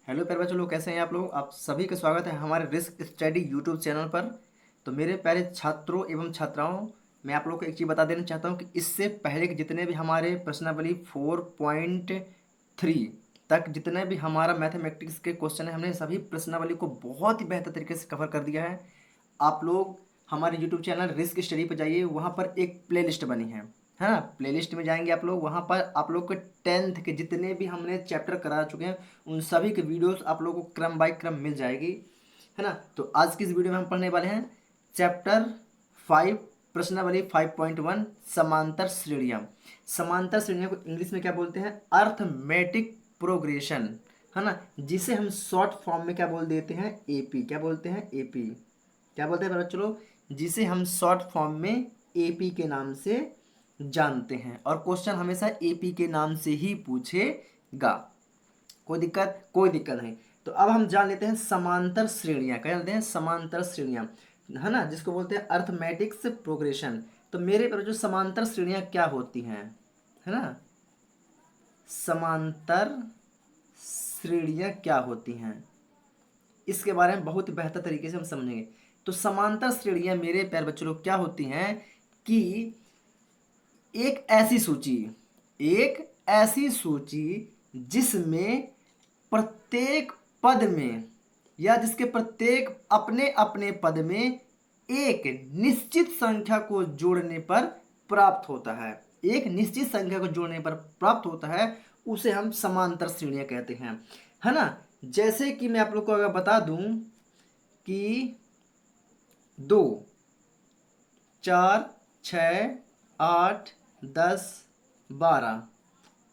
Hello प्यारे बच्चों लोग, कैसे हैं आप लोग। आप सभी का स्वागत है हमारे रिस्क स्टडी यूट्यूब चैनल पर। तो मेरे प्यारे छात्रों एवं छात्राओं, मैं आप लोग को एक चीज़ बता देना चाहता हूं कि इससे पहले के जितने भी हमारे प्रश्नावली 4.3 तक जितने भी हमारा मैथमेटिक्स के क्वेश्चन है, हमने सभी प्रश्नावली को बहुत ही बेहतर तरीके से कवर कर दिया है। आप लोग हमारे यूट्यूब चैनल रिस्क स्टडी पर जाइए, वहाँ पर एक प्लेलिस्ट बनी है ना। प्लेलिस्ट में जाएंगे आप लोग, वहाँ पर आप लोग के 10th के जितने भी हमने चैप्टर करा चुके हैं उन सभी के वीडियोस आप लोगों को क्रम बाय क्रम मिल जाएगी, है ना। तो आज की इस वीडियो में हम पढ़ने वाले हैं चैप्टर 5 प्रश्नावली 5.1 समांतर श्रेणियाँ। समांतर श्रेणियों को इंग्लिश में क्या बोलते हैं? अर्थमेटिक प्रोग्रेशन, है ना, जिसे हम शॉर्ट फॉर्म में क्या बोल देते हैं? एपी। क्या बोलते हैं? एपी। क्या बोलते हैं बच्चों लोग? जिसे हम शॉर्ट फॉर्म में एपी के नाम से जानते हैं, और क्वेश्चन हमेशा एपी के नाम से ही पूछेगा। कोई दिक्कत? कोई दिक्कत नहीं। तो अब हम जान लेते हैं समांतर श्रेणियां। क्या जानते हैं? समांतर श्रेणियां, है ना, जिसको बोलते हैं अर्थमेटिक्स प्रोग्रेशन। तो मेरे पर जो समांतर श्रेणियां क्या होती हैं, है ना, समांतर श्रेणियां क्या होती हैं, इसके बारे में बहुत बेहतर तरीके से हम समझेंगे। तो समांतर श्रेणियां मेरे प्यारे बच्चों लोग क्या होती हैं कि एक ऐसी सूची, एक ऐसी सूची जिसमें प्रत्येक पद में या जिसके प्रत्येक अपने अपने पद में एक निश्चित संख्या को जोड़ने पर प्राप्त होता है, एक निश्चित संख्या को जोड़ने पर प्राप्त होता है, उसे हम समांतर श्रेणियां कहते हैं, है ना। जैसे कि मैं आप लोग को अगर बता दूं कि 2, 4, 6, 8, 10, 12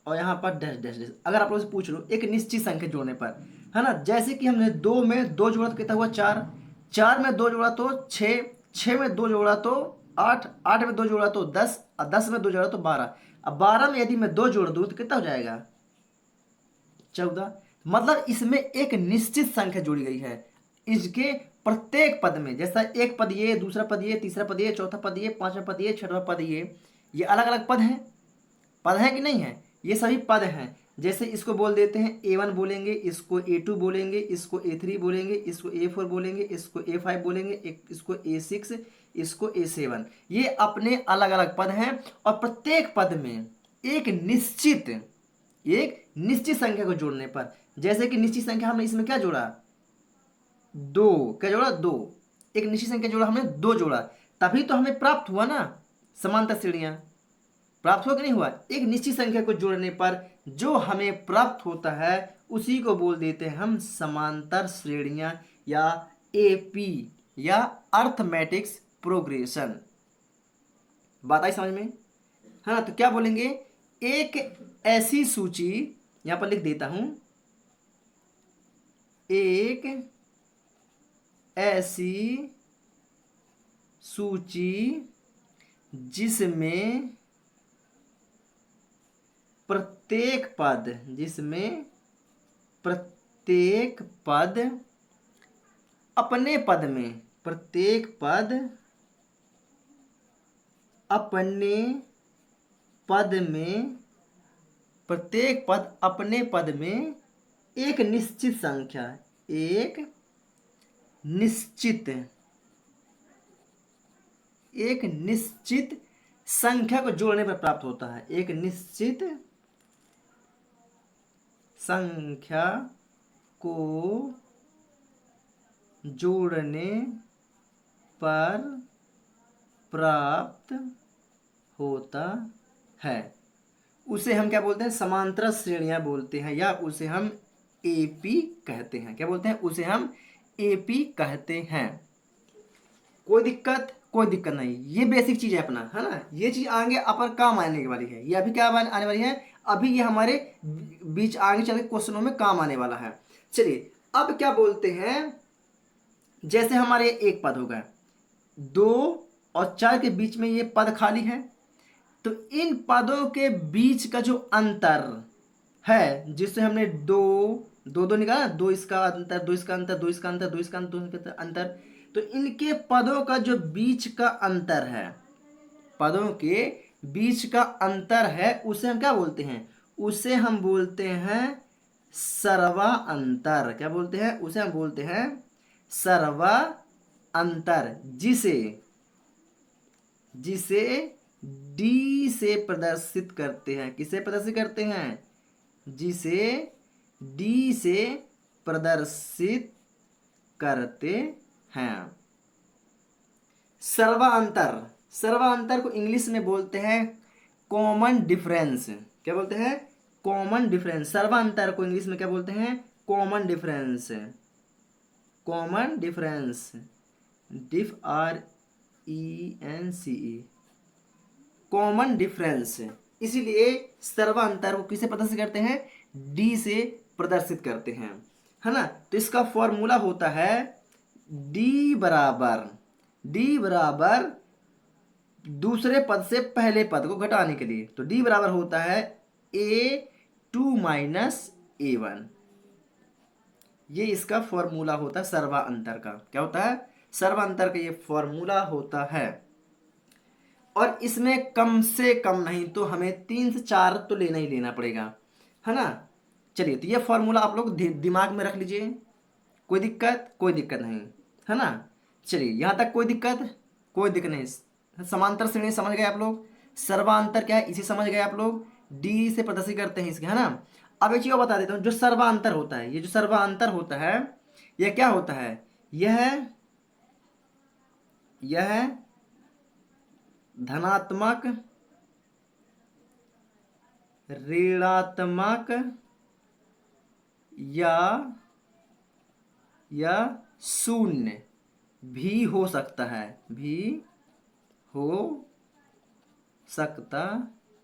और यहाँ पर डैश डैश डैश, अगर आप लोग से पूछ लो एक निश्चित संख्या जोड़ने पर, है ना, जैसे कि हमने 2 में 2 जोड़ा तो कितना हुआ? 4, 4 में 2 जोड़ा तो 6, 6 में 2 जोड़ा तो 8, 8 में 2 जोड़ा तो 10 और 10 में 2 जोड़ा तो 12। अब 12 में यदि मैं 2 जोड़ दूँ तो कितना हो जाएगा? 14। मतलब इसमें एक निश्चित संख्या जोड़ी गई है। इसके प्रत्येक पद में, जैसा एक पद ये, दूसरा पद ये, तीसरा पद ये, चौथा पद ये, पांचवा पद ये, छठवां पद ये अलग अलग पद हैं। पद है कि नहीं है? ये सभी पद हैं। जैसे इसको बोल देते हैं A1 बोलेंगे, इसको A2 बोलेंगे, इसको A3 बोलेंगे, इसको A4 बोलेंगे, इसको A5 बोलेंगे, इसको A6, इसको A7। ये अपने अलग अलग पद हैं और प्रत्येक पद में एक निश्चित संख्या को जोड़ने पर, जैसे कि निश्चित संख्या हमने इसमें क्या जोड़ा? 2। क्या जोड़ा? 2। एक निश्चित संख्या जोड़ा हमने, 2 जोड़ा, तभी तो हमें प्राप्त हुआ ना समांतर श्रेणियां। प्राप्त हुआ कि नहीं हुआ? एक निश्चित संख्या को जोड़ने पर जो हमें प्राप्त होता है उसी को बोल देते हैं हम समांतर श्रेणियां या एपी या अर्थमेटिक्स प्रोग्रेशन। बात आई समझ में? है ना। तो क्या बोलेंगे? एक ऐसी सूची, यहां पर लिख देता हूं, एक ऐसी सूची जिसमें प्रत्येक पद अपने पद में, प्रत्येक पद अपने पद में, प्रत्येक पद अपने पद में एक निश्चित संख्या, एक निश्चित एक निश्चित संख्या को जोड़ने पर प्राप्त होता है। एक निश्चित संख्या को जोड़ने पर प्राप्त होता है, उसे हम क्या बोलते हैं? समांतर श्रेणियां बोलते हैं, या उसे हम एपी कहते हैं। क्या बोलते हैं? उसे हम एपी कहते हैं। कोई दिक्कत? कोई दिक्कत नहीं। ये बेसिक चीज है अपना, है ना। ये चीज आगे अपन काम आने वाली है। ये अभी क्या आने वाली है? अभी ये हमारे बीच आगे चल के क्वेश्चनों में काम आने वाला है। चलिए अब क्या बोलते हैं, जैसे हमारे एक पद होगा, 2 और 4 के बीच में ये पद खाली है, तो इन पदों के बीच का जो अंतर है, जिससे हमने दो दो दो निकाला, 2 इसका अंतर, 2 इसका अंतर, 2 इसका अंतर, 2 इसका अंतर, 2 इसका अंतर, तो इनके पदों का जो बीच का अंतर है, पदों के बीच का अंतर है, उसे हम क्या बोलते हैं? उसे हम बोलते हैं सर्वा अंतर, क्या बोलते हैं उसे, हम बोलते हैं सर्वा अंतर, जिसे जिसे डी से प्रदर्शित करते हैं। किसे प्रदर्शित करते हैं? जिसे डी से प्रदर्शित करते हैं। सर्वांतर, सर्वांतर को इंग्लिश में बोलते हैं कॉमन डिफरेंस। क्या बोलते हैं? Common difference. सर्वांतर को इंग्लिश में क्या बोलते हैं? Common difference. कॉमन डिफरेंस, डिफ आर ई एन सी ई, कॉमन डिफरेंस। इसीलिए सर्वांतर को किसे प्रदर्शित करते हैं? डी से प्रदर्शित करते हैं, है ना। तो इसका फॉर्मूला होता है डी बराबर दूसरे पद से पहले पद को घटाने के लिए, तो डी बराबर होता है A2 माइनस A1। ये इसका फॉर्मूला होता है सर्वांतर का। क्या होता है? सर्वांतर का ये फॉर्मूला होता है। और इसमें कम से कम नहीं तो हमें 3 से 4 तो लेना ही लेना पड़ेगा, है ना। चलिए, तो ये फॉर्मूला आप लोग दिमाग में रख लीजिए। कोई दिक्कत? कोई दिक्कत नहीं, है ना। चलिए, यहाँ तक कोई दिक्कत? कोई दिक्कत नहीं। समांतर श्रेणी समझ गए आप लोग। सर्वांतर क्या है इसे समझ गए आप लोग। डी से प्रदर्शित करते हैं इसके, है ना। अब एक चीज और बता देता हूँ, जो सर्वांतर होता है, ये जो सर्वांतर होता है यह क्या होता है? यह धनात्मक, ऋणात्मक या शून्य भी हो सकता है, भी हो सकता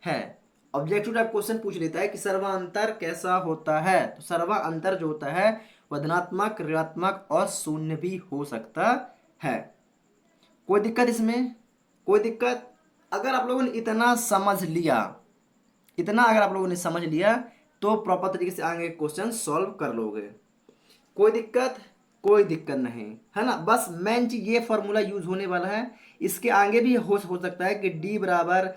है। ऑब्जेक्टिव टाइप क्वेश्चन पूछ लेता है कि सर्वांतर कैसा होता है। तो सर्वांतर जो होता है वह धनात्मक, ऋणात्मक और शून्य भी हो सकता है। कोई दिक्कत इसमें? कोई दिक्कत? अगर आप लोगों ने इतना समझ लिया, इतना अगर आप लोगों ने समझ लिया तो प्रॉपर तरीके से आगे क्वेश्चन सॉल्व कर लोगे। कोई दिक्कत? कोई दिक्कत नहीं, है ना। बस मेन चीज ये फॉर्मूला यूज होने वाला है। इसके आगे भी हो सकता है कि डी बराबर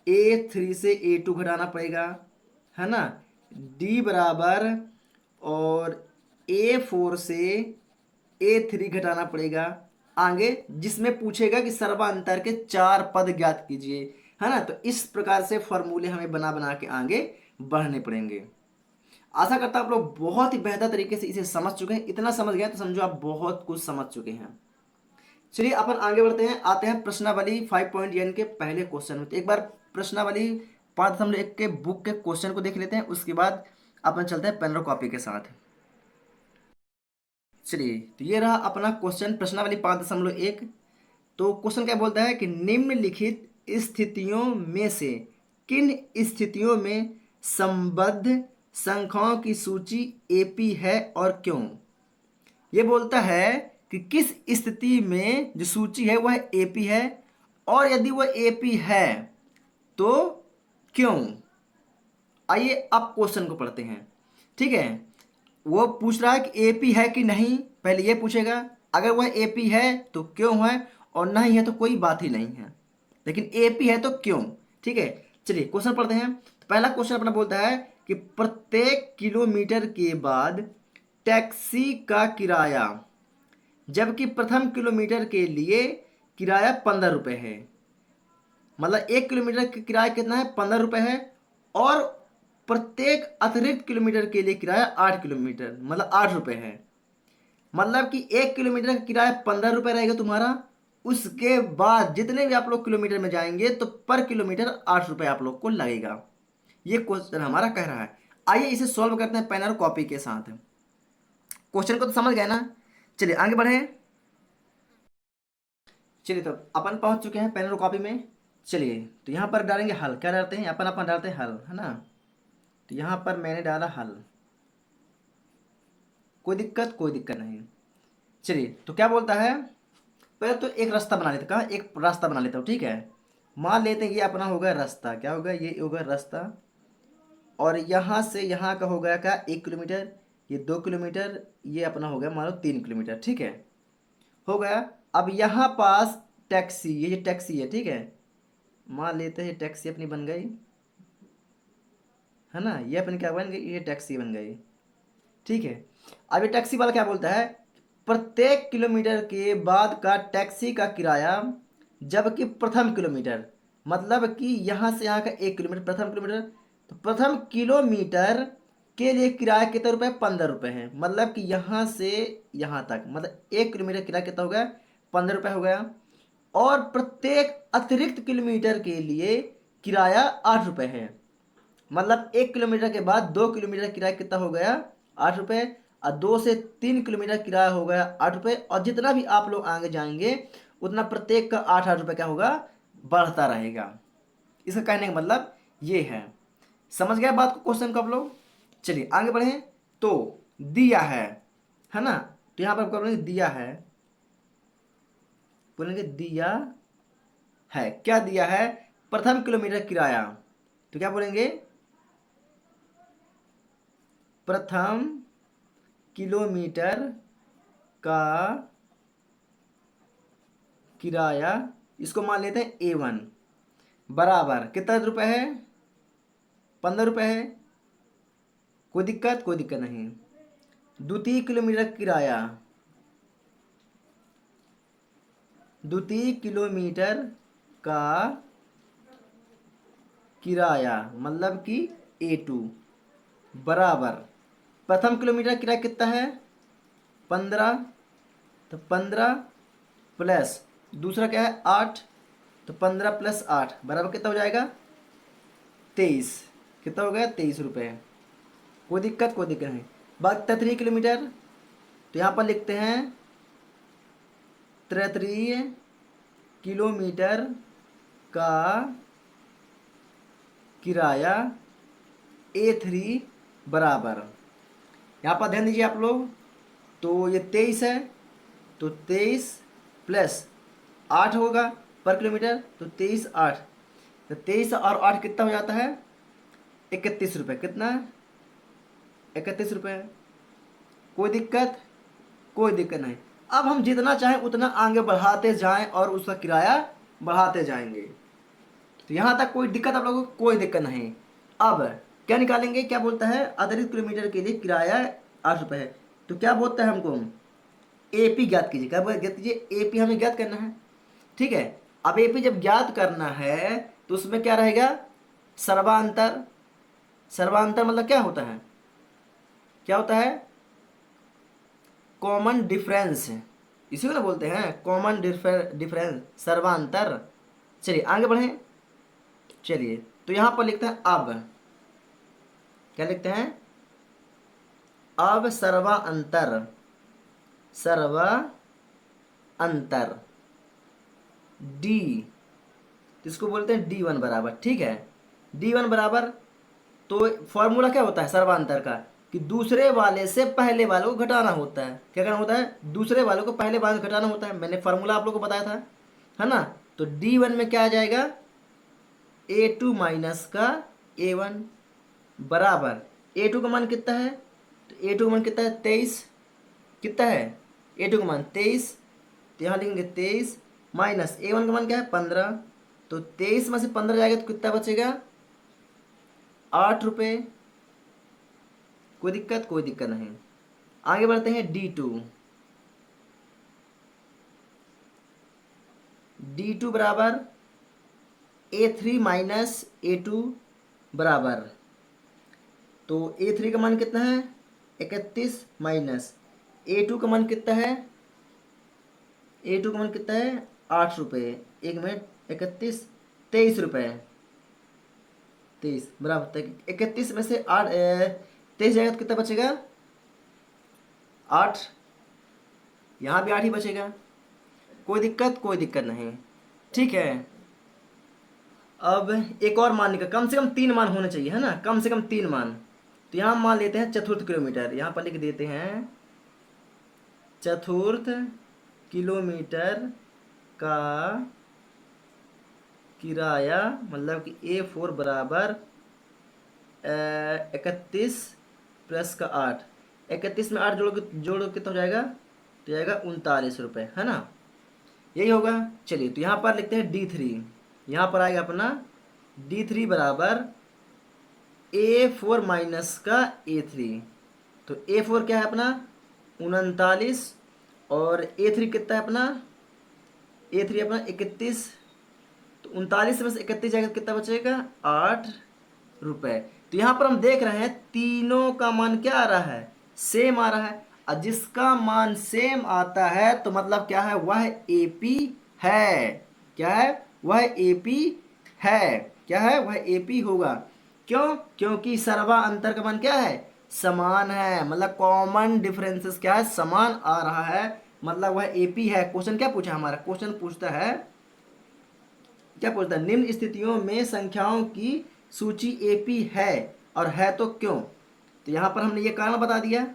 A3 से A2 घटाना पड़ेगा, है ना। डी बराबर और A4 से A3 घटाना पड़ेगा आगे, जिसमें पूछेगा कि सर्वांतर के 4 पद ज्ञात कीजिए, है ना। तो इस प्रकार से फॉर्मूले हमें बना बना के आगे बढ़ने पड़ेंगे। आशा करता हूं आप लोग बहुत ही बेहतर तरीके से इसे समझ चुके हैं। इतना समझ गए तो समझो आप बहुत कुछ समझ चुके हैं। चलिए अपन आगे बढ़ते हैं, आते हैं प्रश्नावली 5.n के पहले क्वेश्चन में। तो एक बार प्रश्नावली 5.1 के बुक के क्वेश्चन को देख लेते हैं, उसके बाद अपन चलते हैं पेन और कॉपी के साथ। चलिए, तो ये रहा अपना क्वेश्चन प्रश्नावली 5.1। तो क्वेश्चन क्या बोलता है कि निम्नलिखित स्थितियों में से किन स्थितियों में संबद्ध संख्याओं की सूची एपी है और क्यों। ये बोलता है कि किस स्थिति में जो सूची है वह एपी है, और यदि वह एपी है तो क्यों। आइए अब क्वेश्चन को पढ़ते हैं, ठीक है। वो पूछ रहा है कि एपी है कि नहीं, पहले ये पूछेगा। अगर वह एपी है तो क्यों है, और नहीं है तो कोई बात ही नहीं है। लेकिन एपी है तो क्यों, ठीक है। चलिए क्वेश्चन पढ़ते हैं। तो पहला क्वेश्चन अपना बोलता है कि प्रत्येक किलोमीटर के बाद टैक्सी का किराया, जबकि प्रथम किलोमीटर के लिए किराया 15 रुपये है। मतलब 1 किलोमीटर का किराया कितना है? 15 रुपये है। और प्रत्येक अतिरिक्त किलोमीटर के लिए किराया 8 किलोमीटर मतलब 8 रुपये है। मतलब कि 1 किलोमीटर का किराया 15 रुपये रहेगा तुम्हारा। उसके बाद जितने भी आप लोग किलोमीटर में जाएंगे तो पर किलोमीटर 8 रुपये आप लोग को लगेगा। ये क्वेश्चन हमारा कह रहा है। आइए इसे सॉल्व करते हैं पेन और कॉपी के साथ। क्वेश्चन को तो समझ गए ना। चलिए आगे बढ़े। चलिए, तो अपन पहुंच चुके हैं पेन और कॉपी में। चलिए, तो यहाँ पर डालेंगे हल। क्या डालते हैं? अपन अपन डालते हैं हल, है ना। तो यहाँ पर मैंने डाला हल। कोई दिक्कत? कोई दिक्कत नहीं। चलिए, तो क्या बोलता है, पहले तो एक रास्ता बना लेते हैं। कहाँ? एक रास्ता बना लेता हूँ, ठीक है। मान लेते हैं ये अपना होगा रास्ता। क्या होगा? ये होगा रास्ता। और यहाँ से यहाँ का हो गया क्या? 1 किलोमीटर। ये 2 किलोमीटर। ये अपना हो गया मान लो 3 किलोमीटर, ठीक है। हो गया। अब यहाँ पास टैक्सी, ये टैक्सी है, ठीक है। मान लेते हैं टैक्सी अपनी बन गई, है ना। ये अपनी क्या बन गई? ये टैक्सी बन गई। ठीक है। अब ये टैक्सी वाला क्या बोलता है, प्रत्येक किलोमीटर के बाद का टैक्सी का किराया, जबकि प्रथम किलोमीटर, मतलब कि यहाँ से यहाँ का 1 किलोमीटर, प्रथम किलोमीटर, तो प्रथम किलोमीटर के लिए किराया कितने रुपए, 15 रुपये है। मतलब कि यहाँ से यहाँ तक, मतलब 1 किलोमीटर किराया कितना हो गया, 15 रुपये हो गया। और प्रत्येक अतिरिक्त किलोमीटर के लिए किराया 8 रुपये है। मतलब 1 किलोमीटर के बाद 2 किलोमीटर किराया कितना हो गया, 8 रुपये। और 2 से 3 किलोमीटर किराया हो गया 8 रुपये। और जितना भी आप लोग आगे जाएंगे उतना प्रत्येक का 8 8 रुपये क्या होगा, बढ़ता रहेगा। इसका कहने का मतलब ये है। समझ गए बात को, क्वेश्चन को आप लोग। चलिए आगे बढ़े। तो दिया है ना, तो यहाँ पर आपको बोलेंगे दिया है, बोलेंगे दिया है, क्या दिया है, प्रथम किलोमीटर किराया। तो क्या बोलेंगे, प्रथम किलोमीटर का किराया, इसको मान लेते हैं A1, बराबर कितना रुपए है, 15 रुपये है। कोई दिक्कत, कोई दिक्कत नहीं। द्वितीय किलोमीटर किराया, द्वितीय किलोमीटर का किराया मतलब कि A2, बराबर प्रथम किलोमीटर किराया कितना है, 15, तो 15 प्लस दूसरा क्या है 8, तो 15 + 8 बराबर कितना हो जाएगा, 23। कितना हो गया, 23 रुपये। कोई दिक्कत, कोई दिक्कत नहीं। बात 33 किलोमीटर, तो यहाँ पर लिखते हैं 33 किलोमीटर का किराया A3, बराबर, यहाँ पर ध्यान दीजिए आप लोग, तो ये 23 है, तो 23 + 8 होगा पर किलोमीटर, तो 23 8, तो 23 और 8 कितना हो जाता है, 31 रुपये। कितना, 31 रुपये। कोई दिक्कत, कोई दिक्कत नहीं। अब हम जितना चाहें उतना आगे बढ़ाते जाएं और उसका किराया बढ़ाते जाएंगे। तो यहाँ तक कोई दिक्कत आप लोगों को, कोई दिक्कत नहीं। अब क्या निकालेंगे, क्या बोलता है, अतिरिक्त किलोमीटर के लिए किराया 8 रुपये है। तो क्या बोलता है हमको, AP ज्ञात कीजिए। क्या ज्ञात कीजिए, AP हमें ज्ञात करना है। ठीक है। अब AP जब ज्ञात करना है तो उसमें क्या रहेगा, सर्वांतर। सर्वांतर मतलब क्या होता है, क्या होता है, कॉमन डिफरेंस, इसी को ना बोलते हैं कॉमन डिफरेंस, सर्वांतर। चलिए आगे बढ़ें। चलिए तो यहाँ पर लिखते हैं अब, क्या लिखते हैं, अब सर्वांतर, सर्वांतर D, इसको बोलते हैं D1 बराबर। ठीक है, D1 बराबर, तो फॉर्मूला क्या होता है सर्वांतर का, कि दूसरे वाले से पहले वाले को घटाना होता है। क्या करना होता है, दूसरे वाले को पहले वाले से घटाना होता है। मैंने फॉर्मूला आप लोगों को बताया था, है ना। तो D1 में क्या आ जाएगा, A2 माइनस का A1, बराबर A2 का मान कितना है, तो A2 का मान कितना है, 23। कितना है A2 का मान 23, तो यहाँ लिखेंगे 23 माइनस A1 का मान क्या है, 15। तो 23 में से 15 जाएगा तो कितना बचेगा, 8 रुपये। कोई दिक्कत, कोई दिक्कत नहीं। आगे बढ़ते हैं D2। D2 बराबर A3 माइनस A2, बराबर, तो A3 का मान कितना है, 31 माइनस A2 का मान कितना है, A2 का मान कितना है, 8 रुपये। 1 मिनट, 31, 23 रुपये, 23 बराबर 31 में से 8 23 जाएगा तो कितना बचेगा, 8। यहाँ भी 8 ही बचेगा। कोई दिक्कत, कोई दिक्कत नहीं। ठीक है। अब एक और मान निकल, कम से कम 3 मान होने चाहिए, है ना, कम से कम 3 मान। तो यहाँ मान लेते हैं चतुर्थ किलोमीटर, यहाँ पर लिख देते हैं चतुर्थ किलोमीटर का किराया, मतलब कि A4 बराबर 31 + का 8, 31 में 8 जोड़ो कितना हो जाएगा, तो जाएगा 39 रुपये, है ना, यही होगा। चलिए तो यहाँ पर लिखते हैं D3, यहाँ पर आएगा अपना D3 बराबर A4 माइनस का A3, तो A4 क्या है अपना 39, और A3 कितना है अपना, A3 अपना 31। तो 39 में से 31 जाएगा कितना बचेगा 8 रुपये। तो यहाँ पर हम देख रहे हैं तीनों का मान क्या आ रहा है, सेम आ रहा है। और जिसका मान सेम आता है तो मतलब क्या है, वह एपी है। क्या है, वह एपी है। क्या है, वह एपी होगा। क्यों, क्योंकि सर्वा अंतर का मान क्या है, समान है। मतलब कॉमन डिफरेंसेस क्या है, समान आ रहा है, मतलब वह एपी है। क्वेश्चन क्या पूछा हमारा, क्वेश्चन पूछता है, क्या पूछता है, निम्न स्थितियों में संख्याओं की सूची एपी है और है तो क्यों। तो यहाँ पर हमने ये कारण बता दिया,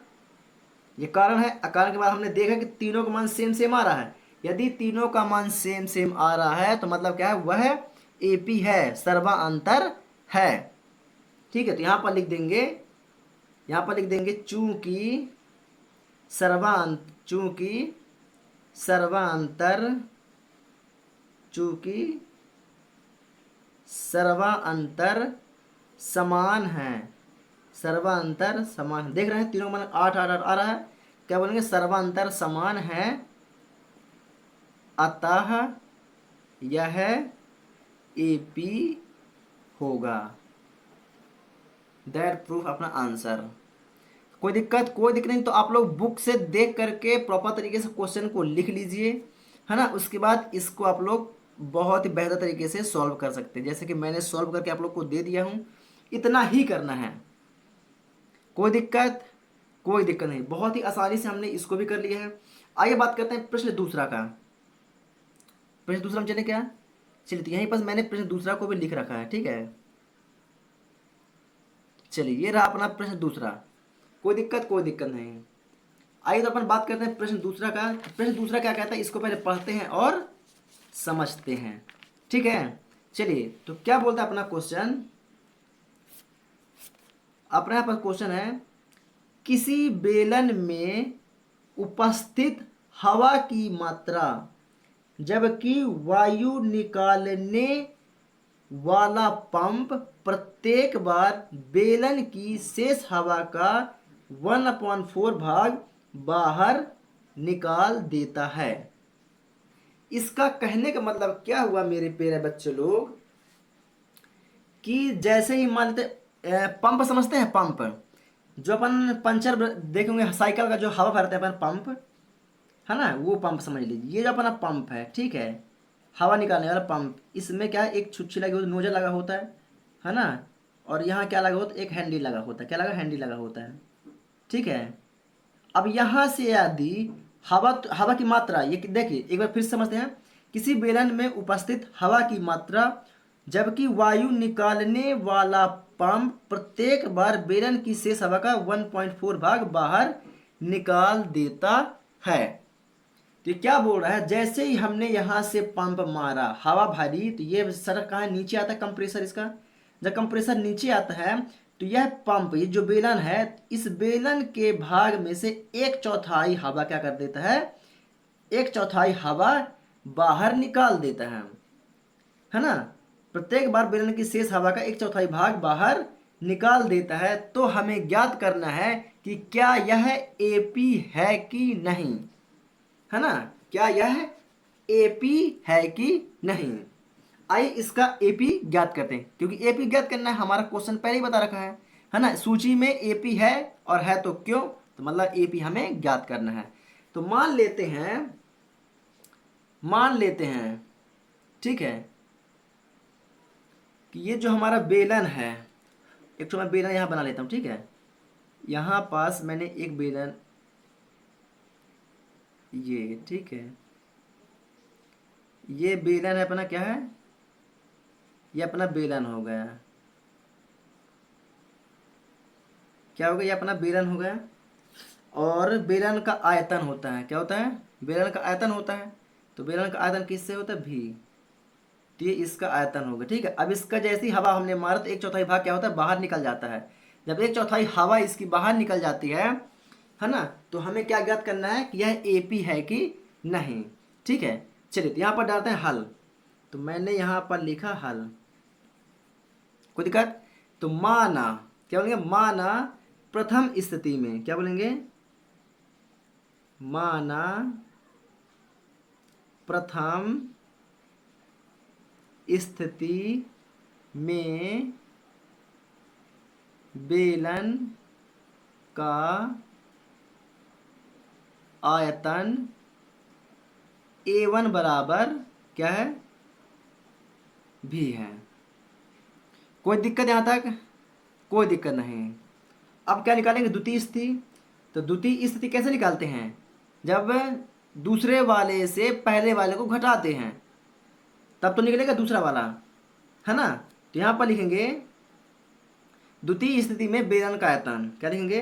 ये कारण है। कारण के बाद हमने देखा कि तीनों का मान सेम सेम आ रहा है। यदि तीनों का मान सेम सेम आ रहा है तो मतलब क्या है, वह एपी है, सर्वांतर है। ठीक है, तो यहाँ पर लिख देंगे, यहाँ पर लिख देंगे चूंकि सर्वांतर, चूंकि सर्वांतर समान है, सर्वांतर समान। देख रहे हैं तीनों का मान 8 8 8 आ रहा है। क्या बोलेंगे, सर्वांतर समान है, अतः यह एपी होगा। दैट प्रूफ अपना आंसर। कोई दिक्कत, कोई दिक्कत नहीं। तो आप लोग बुक से देख करके प्रॉपर तरीके से क्वेश्चन को लिख लीजिए, है ना। उसके बाद इसको आप लोग बहुत ही बेहतर तरीके से सॉल्व कर सकते हैं, जैसे कि मैंने सॉल्व करके आप लोग को दे दिया हूँ। इतना ही करना है, कोई दिक्कत, कोई दिक्कत नहीं। बहुत ही आसानी से हमने इसको भी कर लिया है। आइए बात करते हैं प्रश्न दूसरा का। प्रश्न दूसरा में चले क्या, चलिए तो यहीं पर मैंने प्रश्न दूसरा को भी लिख रखा है, ठीक है। चलिए ये रहा अपना प्रश्न दूसरा, कोई दिक्कत, कोई दिक्कत नहीं। आइए तो अपन बात करते हैं प्रश्न दूसरा का। प्रश्न दूसरा क्या कहता है, इसको पहले पढ़ते हैं और समझते हैं, ठीक है। चलिए तो क्या बोलता है अपना क्वेश्चन, अपने यहाँ पर क्वेश्चन है, किसी बेलन में उपस्थित हवा की मात्रा जबकि वायु निकालने वाला पंप प्रत्येक बार बेलन की शेष हवा का 1/4 भाग बाहर निकाल देता है। इसका कहने का मतलब क्या हुआ मेरे प्यारे बच्चे लोग, कि जैसे ही मान लेते पंप समझते हैं, पंप जो अपन पंचर देखेंगे साइकिल का जो हवा भरते हैं अपन, पंप है ना, वो पंप समझ लीजिए। ये जो अपना पंप है, ठीक है, हवा निकालने वाला पंप। इसमें क्या है, एक छुच्छी लगी होती है, नोजल लगा होता है ना। और यहाँ क्या लगा होता है, एक हैंडल लगा होता है। क्या लगा, हैंडल लगा होता है, ठीक है। अब यहाँ से यदि हवा की मात्रा, ये देखिए एक बार फिर से समझते हैं, किसी बेलन में उपस्थित हवा की मात्रा जबकि वायु निकालने वाला पंप प्रत्येक बार बेलन की शेष हवा का 1/4 भाग बाहर निकाल देता है। तो ये क्या बोल रहा है, जैसे ही हमने यहाँ से पंप मारा, हवा भरी, तो ये सड़क कहाँ है, नीचे आता है कंप्रेसर इसका। जब कंप्रेसर नीचे आता है तो यह पंप, ये जो बेलन है, इस बेलन के भाग में से 1/4 हवा क्या कर देता है, 1/4 हवा बाहर निकाल देता है ना। प्रत्येक बार बेलन की शेष हवा का 1/4 भाग बाहर निकाल देता है। तो हमें ज्ञात करना है कि क्या यह एपी है कि नहीं, है ना। क्या यह एपी है कि नहीं। आइए इसका एपी ज्ञात करते हैं, क्योंकि एपी ज्ञात करना है, हमारा क्वेश्चन पहले ही बता रखा है ना। सूची में एपी है और है तो क्यों, तो मतलब एपी हमें ज्ञात करना है। तो मान लेते हैं, ठीक है, कि ये जो हमारा बेलन है, एक तो मैं बेलन यहाँ बना लेता हूँ, ठीक है। यहाँ पास मैंने एक बेलन, ये ठीक है, ये बेलन है अपना, क्या है, ये अपना बेलन हो गया। क्या हो गया, ये अपना बेलन हो गया। और बेलन का आयतन होता है, क्या होता है, बेलन का आयतन होता है। तो बेलन का आयतन किससे होता है, भी। तो ये इसका आयतन होगा, ठीक है। अब इसका जैसी हवा हमने मारा तो 1/4 भाग क्या होता है, बाहर निकल जाता है। जब 1/4 हवा इसकी बाहर निकल जाती है ना, तो हमें क्या ज्ञात करना है कि यह एपी है कि नहीं, ठीक है। चलिए तो यहाँ पर डालते हैं हल। तो मैंने यहाँ पर लिखा हल, कोई दिक्कत। तो माना, क्या बोलेंगे, माना प्रथम स्थिति में, क्या बोलेंगे, माना प्रथम स्थिति में बेलन का आयतन A1 बराबर क्या है, भी है। कोई दिक्कत यहाँ तक? कोई दिक्कत नहीं। अब क्या निकालेंगे, द्वितीय स्थिति। तो द्वितीय स्थिति कैसे निकालते हैं, जब दूसरे वाले से पहले वाले को घटाते हैं तब तो निकलेगा दूसरा वाला, है ना। तो यहाँ पर लिखेंगे द्वितीय स्थिति में बेलन का आयतन, क्या लिखेंगे,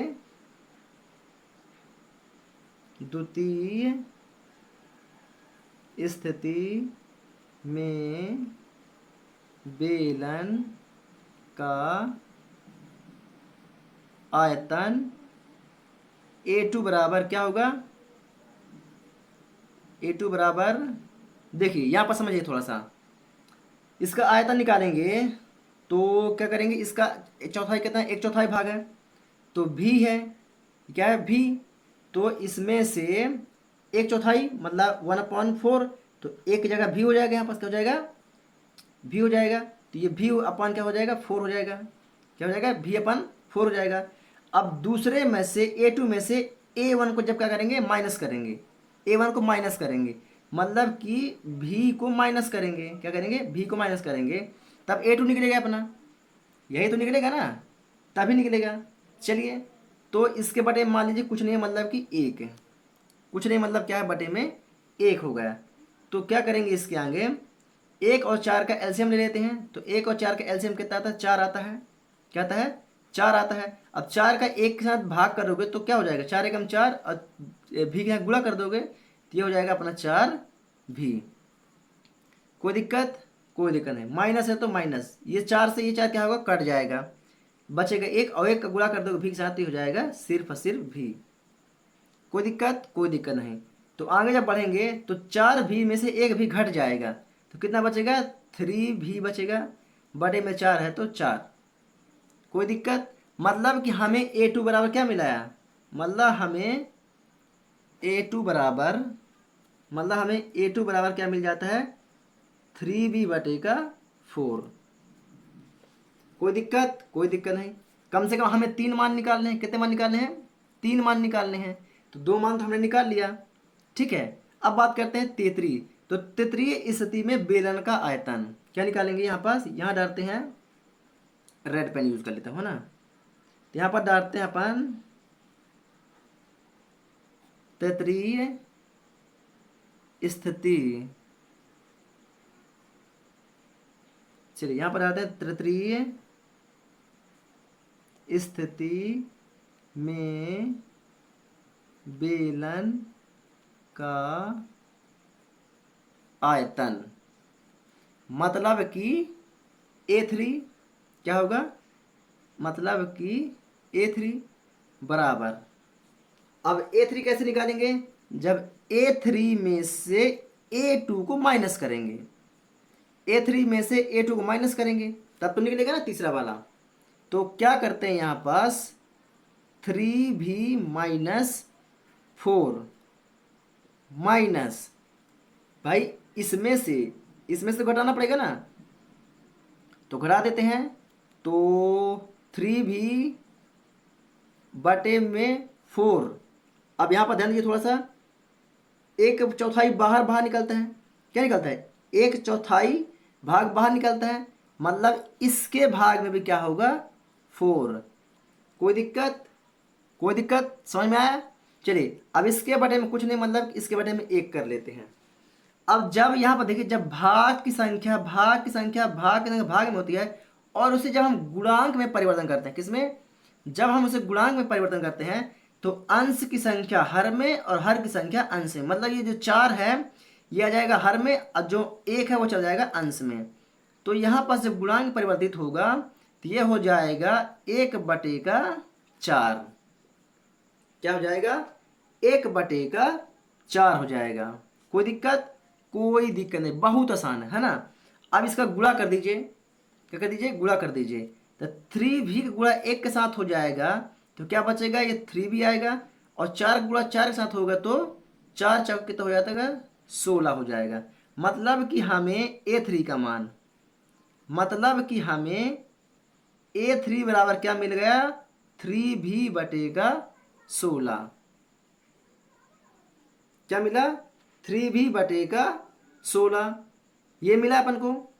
द्वितीय स्थिति में बेलन का आयतन A2 बराबर क्या होगा, A2 बराबर, देखिए यहाँ पर समझिए थोड़ा सा, इसका आयतन निकालेंगे तो क्या करेंगे, इसका चौथाई कितना है, 1/4 भाग है, तो भी है, क्या है, भी। तो इसमें से 1/4 मतलब 1/4, तो एक जगह भी हो जाएगा, यहाँ पास क्या हो जाएगा, भी हो जाएगा। तो ये भी अपन क्या हो जाएगा, 4 हो जाएगा, क्या हो जाएगा, भी अपन 4 हो जाएगा। अब दूसरे में से A2 में से A1 को जब क्या करेंगे, माइनस करेंगे, A1 को माइनस करेंगे, मतलब कि भी को माइनस करेंगे, क्या करेंगे, भी को माइनस करेंगे, तब A2 निकलेगा अपना, यही तो निकलेगा ना, तभी निकलेगा। चलिए, तो इसके बटे में मान लीजिए कुछ नहीं है, मतलब कि 1, कुछ नहीं मतलब क्या है, बटे में 1 हो गया। तो क्या करेंगे, इसके आगे 1 और 4 का एलसीएम ले लेते हैं। तो 1 और 4 का एलसीएम कितना आता है, 4 आता है, क्या आता है, 4 आता है। अब 4 का 1 के साथ भाग करोगे तो क्या हो जाएगा, 4 एकम 4, और भी के साथ गुणा कर दोगे तो ये हो जाएगा अपना 4 भी। कोई दिक्कत? कोई दिक्कत नहीं। माइनस है तो माइनस, ये 4 से ये 4 क्या होगा, कट जाएगा, बचेगा 1, और 1 का गुणा कर दोगे भी के साथ ही हो जाएगा सिर्फ और सिर्फ भी। कोई दिक्कत? कोई दिक्कत नहीं। तो आगे जब बढ़ेंगे तो 4 भी में से 1 भी घट जाएगा, तो कितना बचेगा, 3 भी बचेगा, बटे में 4 है तो 4। कोई दिक्कत? मतलब कि हमें A2 बराबर क्या मिला है, मतलब हमें A2 बराबर, मतलब हमें A2 बराबर क्या मिल जाता है, 3B बटे का 4। कोई दिक्कत? कोई दिक्कत नहीं। कम से कम हमें 3 मान निकालने हैं। कितने मान निकालने हैं, 3 मान निकालने हैं। तो 2 मान तो हमने निकाल लिया, ठीक है। अब बात करते हैं तेतरी। तो तेतरीय स्थिति में बेलन का आयतन क्या निकालेंगे, यहाँ पास, यहाँ डालते हैं, रेड पेन यूज कर लेता हूँ ना। तो यहाँ पर डालते हैं अपन तेतरीय स्थिति, चलिए यहाँ पर डालते हैं तृतीय स्थिति में बेलन का आयतन, मतलब कि A3 क्या होगा, मतलब कि A3 बराबर, अब A3 कैसे निकालेंगे, जब A3 में से A2 को माइनस करेंगे, A3 में से A2 को माइनस करेंगे तब तो निकलेगा ना तीसरा वाला। तो क्या करते हैं यहाँ पास, 3B माइनस 4 माइनस, भाई इसमें से घटाना पड़ेगा ना, तो घटा देते हैं। तो 3B बटे में 4, अब यहाँ पर ध्यान दीजिए थोड़ा सा, 1/4 बाहर बाहर निकलता है, क्या निकलता है, 1/4 भाग बाहर निकलता है, मतलब इसके भाग में भी क्या होगा, 4। कोई दिक्कत? कोई दिक्कत? समझ में आया? चलिए, अब इसके बटे में कुछ नहीं, मतलब इसके बटे में 1 कर लेते हैं। अब जब यहाँ पर देखिए, जब भाग की संख्या भाग में होती है, और उसे जब हम गुणांक में परिवर्तन करते हैं, किसमें, जब हम उसे गुणांक में परिवर्तन करते हैं तो अंश की संख्या हर में और हर की संख्या अंश में, मतलब ये जो 4 है ये आ जाएगा हर में, और जो 1 है वो चल जाएगा अंश में। तो यहाँ पर जब गुणांक परिवर्तित होगा तो ये हो जाएगा 1/4, क्या हो जाएगा, 1/4 हो जाएगा। कोई दिक्कत? कोई दिक्कत नहीं, बहुत आसान है ना। अब इसका गुणा कर दीजिए, क्या कर दीजिए, गुणा कर दीजिए। तो 3B का गुणा 1 के साथ हो जाएगा, तो क्या बचेगा, ये 3 भी आएगा और 4 गुणा 4 के साथ होगा तो 4 चौक कितना हो जाता है, 16 हो जाएगा। मतलब कि हमें A3 का मान, मतलब कि हमें A3 बराबर क्या मिल गया, 3V/16। क्या मिला, 3V/16 ये मिला अपन को।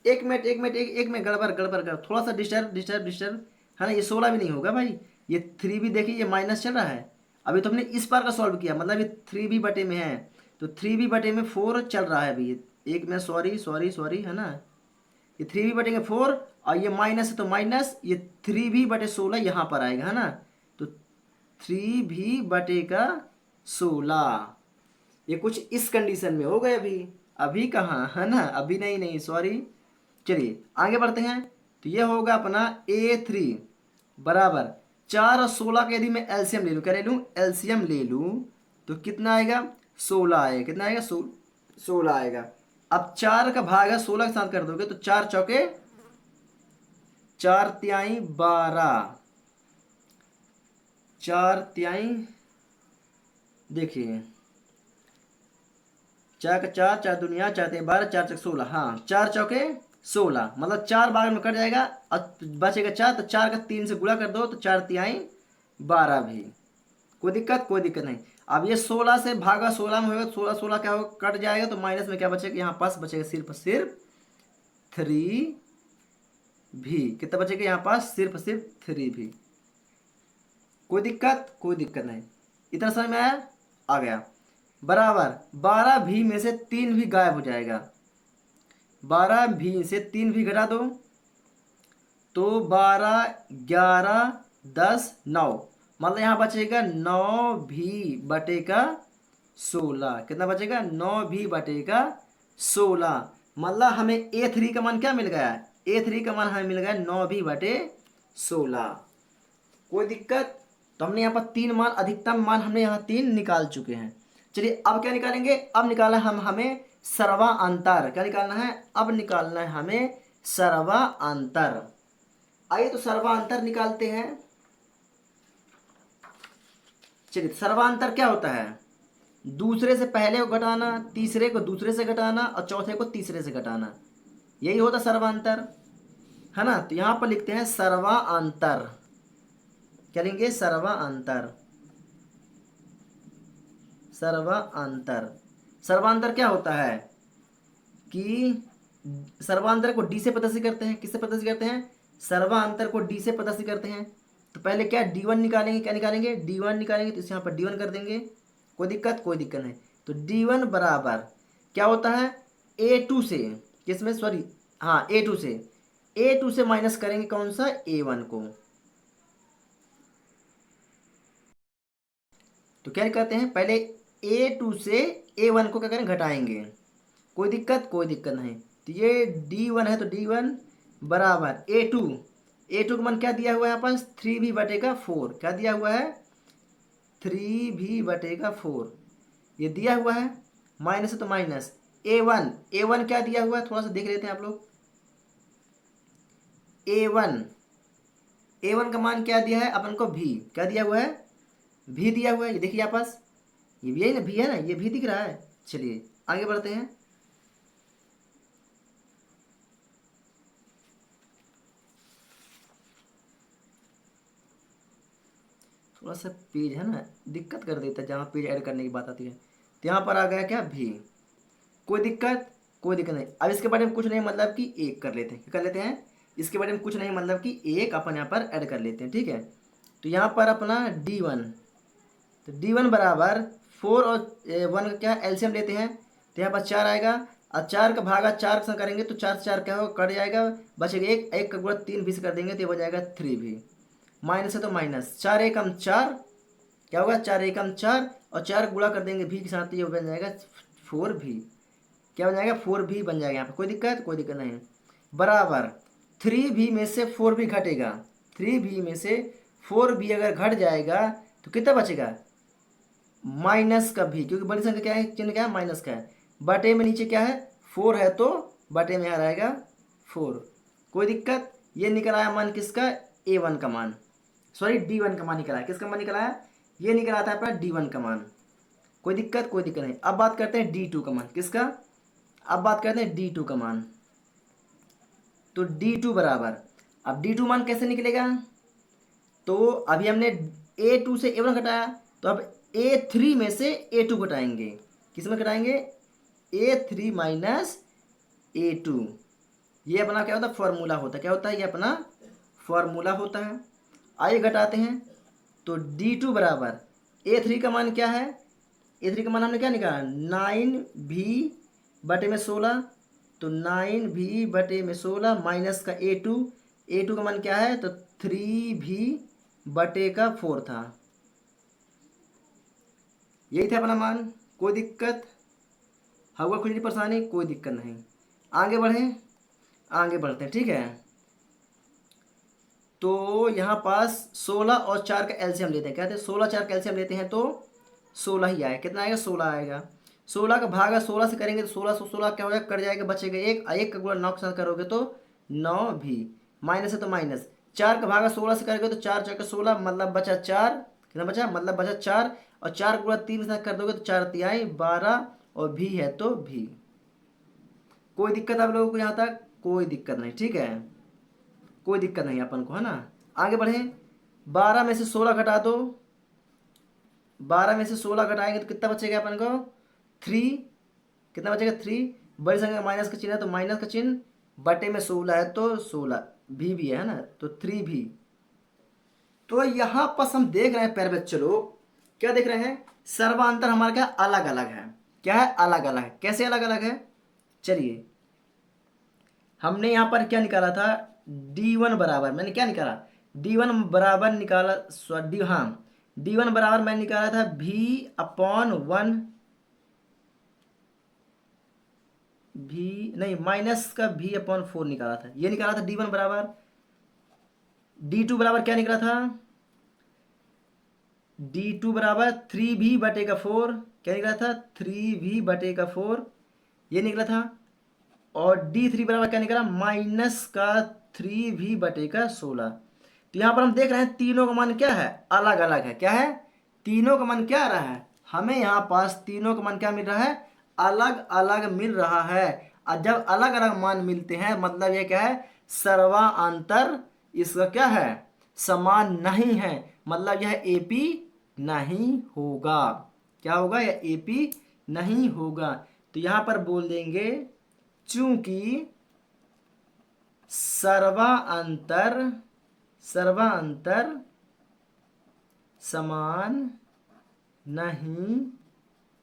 एक मिनट एक मिनट एक मिनट, गड़बड़ गड़बड़ कर, थोड़ा सा डिस्टर्ब डिस्टर्ब डिस्टर्ब है ना। ये 16 भी नहीं होगा भाई, ये 3 भी देखिए ये माइनस चल रहा है। अभी तो हमने इस पार का सॉल्व किया, मतलब ये 3 भी बटे में है, तो 3 भी बटे में 4 चल रहा है अभी ये। एक में सॉरी सॉरी सॉरी है ना, ये 3 भी बटे 4 और ये माइनस है तो माइनस, ये 3V/16 यहाँ पर आएगा है ना। तो 3V/16 ये कुछ इस कंडीशन में हो गए अभी। अभी कहाँ है ना, अभी नहीं नहीं सॉरी। चलिए आगे बढ़ते हैं। तो ये होगा अपना A3 बराबर 4 और 16 का यदि मैं एलसीएम ले लूँ, क्या ले लूँ, एलसीएम ले लूँ, तो कितना आएगा, 16 आएगा। कितना आएगा, 16 आएगा। अब 4 का भागा 16 के साथ कर दोगे तो 4 चौके 4 तिहाई 12, 4 तिहाई देखिए 4 का 4, 4 दुनिया 4 तिहाई 12, 4 चौक 16, हाँ 4 चौके 16, मतलब 4 भाग में कट जाएगा और बचेगा 4, तो 4 का 3 से गुणा कर दो तो 4 तिहाई 12 भी। कोई दिक्कत, कोई दिक्कत नहीं। अब ये 16 से भागा 16 में होगा, 16 16 क्या होगा, कट जाएगा, तो माइनस में क्या बचेगा, यहाँ पास बचेगा सिर्फ सिर्फ 3V। कितना बचेगा यहाँ पास, सिर्फ सिर्फ 3V। कोई दिक्कत, कोई दिक्कत नहीं। इतना समझ में आया, आ गया। बराबर 12V में से 3V गायब हो जाएगा, 12V से 3V घटा दो तो 12 11 10 9, मतलब यहाँ बचेगा 9V/16। कितना बचेगा, 9V/16। मतलब हमें A3 का मान क्या मिल गया, A3 का मान हमें मिल गया 9V/16। कोई दिक्कत। तो हमने यहाँ पर 3 मान, अधिकतम मान हमने यहाँ 3 निकाल चुके हैं। चलिए अब क्या निकालेंगे, अब निकालना है हमें सर्वांतर। क्या निकालना है, अब निकालना है हमें सर्वांतर। आइए तो सर्वांतर निकालते हैं। चलिए सर्वांतर क्या होता है, दूसरे से पहले को घटाना, तीसरे को दूसरे से घटाना और चौथे को तीसरे से घटाना, यही होता सर्वांतर है ना। तो यहां पर लिखते हैं सर्वांतर। क्या लिखेंगे, सर्वांतर। सर्वांतर, सर्वांतर क्या होता है कि सर्वांतर को डी से प्रदर्शित करते हैं। किससे प्रदर्शित करते हैं, सर्वांतर को डी से प्रदर्शित करते हैं। तो पहले क्या D1 निकालेंगे, क्या निकालेंगे, D1 निकालेंगे, तो इस यहाँ पर D1 कर देंगे। कोई दिक्कत, कोई दिक्कत नहीं। तो D1 बराबर क्या होता है, A2 से, किसमें सॉरी, हाँ A2 से, A2 से माइनस करेंगे कौन सा, A1 को। तो क्या कहते हैं, पहले A2 से A1 को क्या करें, घटाएंगे। कोई दिक्कत, कोई दिक्कत नहीं। तो ये D1 है तो D1 बराबर A2 का मान क्या दिया हुआ है यहाँ पर, 3V/4। क्या दिया हुआ है, 3V/4 ये दिया हुआ है। माइनस है तो माइनस A1 क्या दिया हुआ है, थोड़ा सा देख लेते हैं आप लोग। A1 का मान क्या दिया है अपन को, V। क्या दिया हुआ है, V दिया हुआ है। ये देखिए यहाँ पास, ये भी है ना, V है ना, ये V दिख रहा है। चलिए आगे बढ़ते हैं। थोड़ा सा पेज है ना दिक्कत कर देता है जहाँ पेज ऐड करने की बात आती है। तो यहाँ पर आ गया क्या, भी। कोई दिक्कत, कोई दिक्कत नहीं। अब इसके बारे में कुछ नहीं, मतलब कि एक कर लेते हैं, क्या कर लेते हैं, इसके बारे में कुछ नहीं, मतलब कि एक अपन यहाँ पर ऐड कर लेते हैं, ठीक है। तो यहाँ पर अपना D1, तो D1 बराबर 4 और 1 का क्या एलसीएम लेते हैं, तो यहाँ पर 4 आएगा और 4 का भागा 4 से करेंगे तो 4 से 4 क्या होगा, कट जाएगा, बचेगा एक का गुणा 3 भी से कर देंगे तो ये हो जाएगा 3V। माइनस है तो माइनस, 4 एकम 4, क्या होगा, 4 एकम 4 और 4 गुणा कर देंगे भी के साथ तो ये बन जाएगा 4V। क्या बन जाएगा, 4V बन जाएगा यहाँ पे। कोई दिक्कत, कोई दिक्कत नहीं। बराबर 3V में से 4V घटेगा, 3V में से 4V अगर घट जाएगा तो कितना बचेगा, माइनस का भी, क्योंकि बड़ी संख्या क्या है, चिन्ह क्या है, माइनस का है। बटे में नीचे क्या है, 4 है तो बटे में आ रहेगा 4। कोई दिक्कत। ये निकल आया मान किसका, A1 का मान। सॉरी D1 का मान निकला है। किसका मान निकला है? ये निकला था आपका D1 का मान। कोई दिक्कत? कोई दिक्कत नहीं। अब बात करते हैं D2 का मान। किसका? अब बात करते हैं D2 का मान। तो D2 बराबर, अब D2 मान कैसे निकलेगा? तो अभी हमने A2 से A1 घटाया, तो अब A3 में से A2 घटाएंगे। किस में घटाएंगे? A3 minus A2। ये अपना क्या होता है? फॉर्मूला होता है। क्या होता है? ये अपना फॉर्मूला होता है। आइए घटाते हैं। तो D2 बराबर A3 का मान क्या है? A3 का मान हमने क्या निकाला? 9V/16। तो 9V/16 माइनस का A2 का मान क्या है? तो 3V/4 था। यही था अपना मान। कोई दिक्कत? होगा कुछ परेशानी? कोई दिक्कत नहीं। आगे बढ़ें, आगे बढ़ते हैं, ठीक है। तो यहाँ पास 16 और 4 का एलसीएम लेते हैं। कहते हैं 16 4 का एलसीएम लेते हैं तो 16 ही आएगा। कितना आएगा? 16 आएगा। 16 का भागा 16 से करेंगे तो 16 से 16 क्या हो जाएगा? कट जाएगा, बचेगा एक। एक का गुणा 9 के साथ करोगे तो 9 भी। माइनस है तो माइनस। 4 का भागा 16 से करोगे तो 4 4 का 16, मतलब बचा 4। कितना बचा? मतलब बचा 4। और 4 गुणा 3 के साथ कर दोगे तो 4 तिहाई 12, और भी है तो भी। कोई दिक्कत आप लोगों को यहाँ तक? कोई दिक्कत नहीं, ठीक है। कोई दिक्कत नहीं अपन को, है ना। आगे बढ़े। 12 में से 16 घटा दो। 12 में से 16 घटाएंगे तो कितना बचेगा अपन को? 3। कितना बचेगा? 3। बड़ी संख्या का माइनस का चिन्ह है तो माइनस का चिन्ह, बटे में 16 है तो 16 भी है ना, तो 3 भी। तो यहाँ पर हम देख रहे हैं प्यारे बच्चे लोग, क्या देख रहे हैं? सर्वांतर हमारा क्या अलग अलग है। क्या है? अलग अलग है। कैसे अलग अलग है? चलिए, हमने यहाँ पर क्या निकाला था? D1 बराबर, मैंने क्या निकाला? D1 बराबर निकाला, हाँ, D1 बराबर मैंने निकाला था V/1। भी नहीं, माइनस का V/4 निकाला था। ये निकाला था D1 बराबर। D2 बराबर क्या निकला था? D2 बराबर 3V/4। क्या निकला था? 3V/4 ये निकला था। और D3 बराबर क्या निकला? माइनस का 3V/16। तो यहाँ पर हम देख रहे हैं तीनों का मान क्या है? अलग अलग है। क्या है? तीनों का मान क्या आ रहा है? हमें यहाँ पास तीनों का मान क्या मिल रहा है? अलग अलग मिल रहा है। और जब अलग अलग मान मिलते हैं मतलब ये क्या है? सर्वांतर इसका क्या है? समान नहीं है। मतलब यह AP नहीं होगा। क्या होगा? यह AP नहीं होगा। तो यहाँ पर बोल देंगे चूंकि सर्वांतर समान नहीं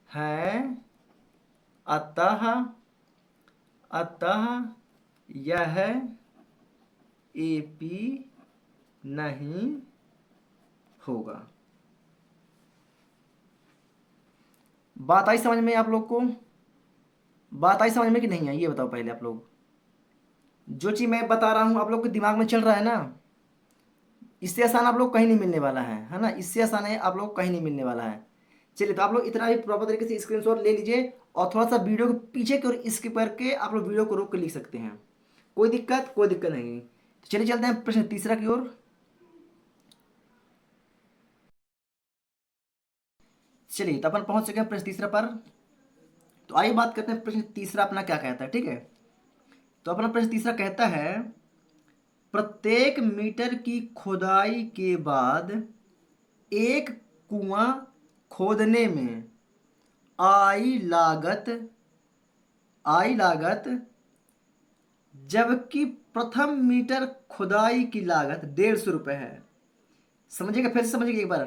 है, अतः यह AP नहीं होगा। बात आई समझ में आप लोग को? बात आई समझ में कि नहीं आई? ये बताओ पहले आप लोग। जो चीज मैं बता रहा हूं आप लोग के दिमाग में चल रहा है ना? इससे आसान आप लोग कहीं नहीं मिलने वाला है ना। इससे आसान है आप लोग कहीं नहीं मिलने वाला है। चलिए, तो आप लोग इतना भी प्रॉपर तरीके से स्क्रीनशॉट ले लीजिए और थोड़ा सा वीडियो के पीछे की ओर स्किप करके आप लोग वीडियो को रोक के लिख सकते हैं। कोई दिक्कत? कोई दिक्कत नहीं। तो चलिए चलते हैं प्रश्न तीसरा की ओर। चलिए, तो अपन पहुंच चुके हैं प्रश्न तीसरा पर। तो आइए बात करते हैं प्रश्न तीसरा अपना क्या कहता है, ठीक है। तो अपना प्रश्न तीसरा कहता है, प्रत्येक मीटर की खुदाई के बाद एक कुआं खोदने में आई लागत जबकि प्रथम मीटर खुदाई की लागत 150 रुपये है। समझिएगा, फिर से समझिएगा एक बार।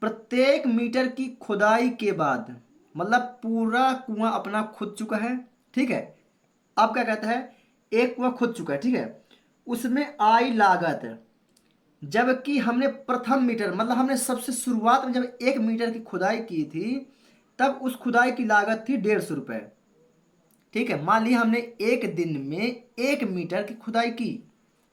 प्रत्येक मीटर की खुदाई के बाद मतलब पूरा कुआं अपना खुद चुका है, ठीक है। अब क्या कहता है? एक कुआं खुद चुका है, ठीक है। उसमें आई लागत, जबकि हमने प्रथम मीटर मतलब हमने सबसे शुरुआत में जब 1 मीटर की खुदाई की थी तब उस खुदाई की लागत थी 150 रुपये, ठीक है। मान लिया हमने एक दिन में 1 मीटर की खुदाई की,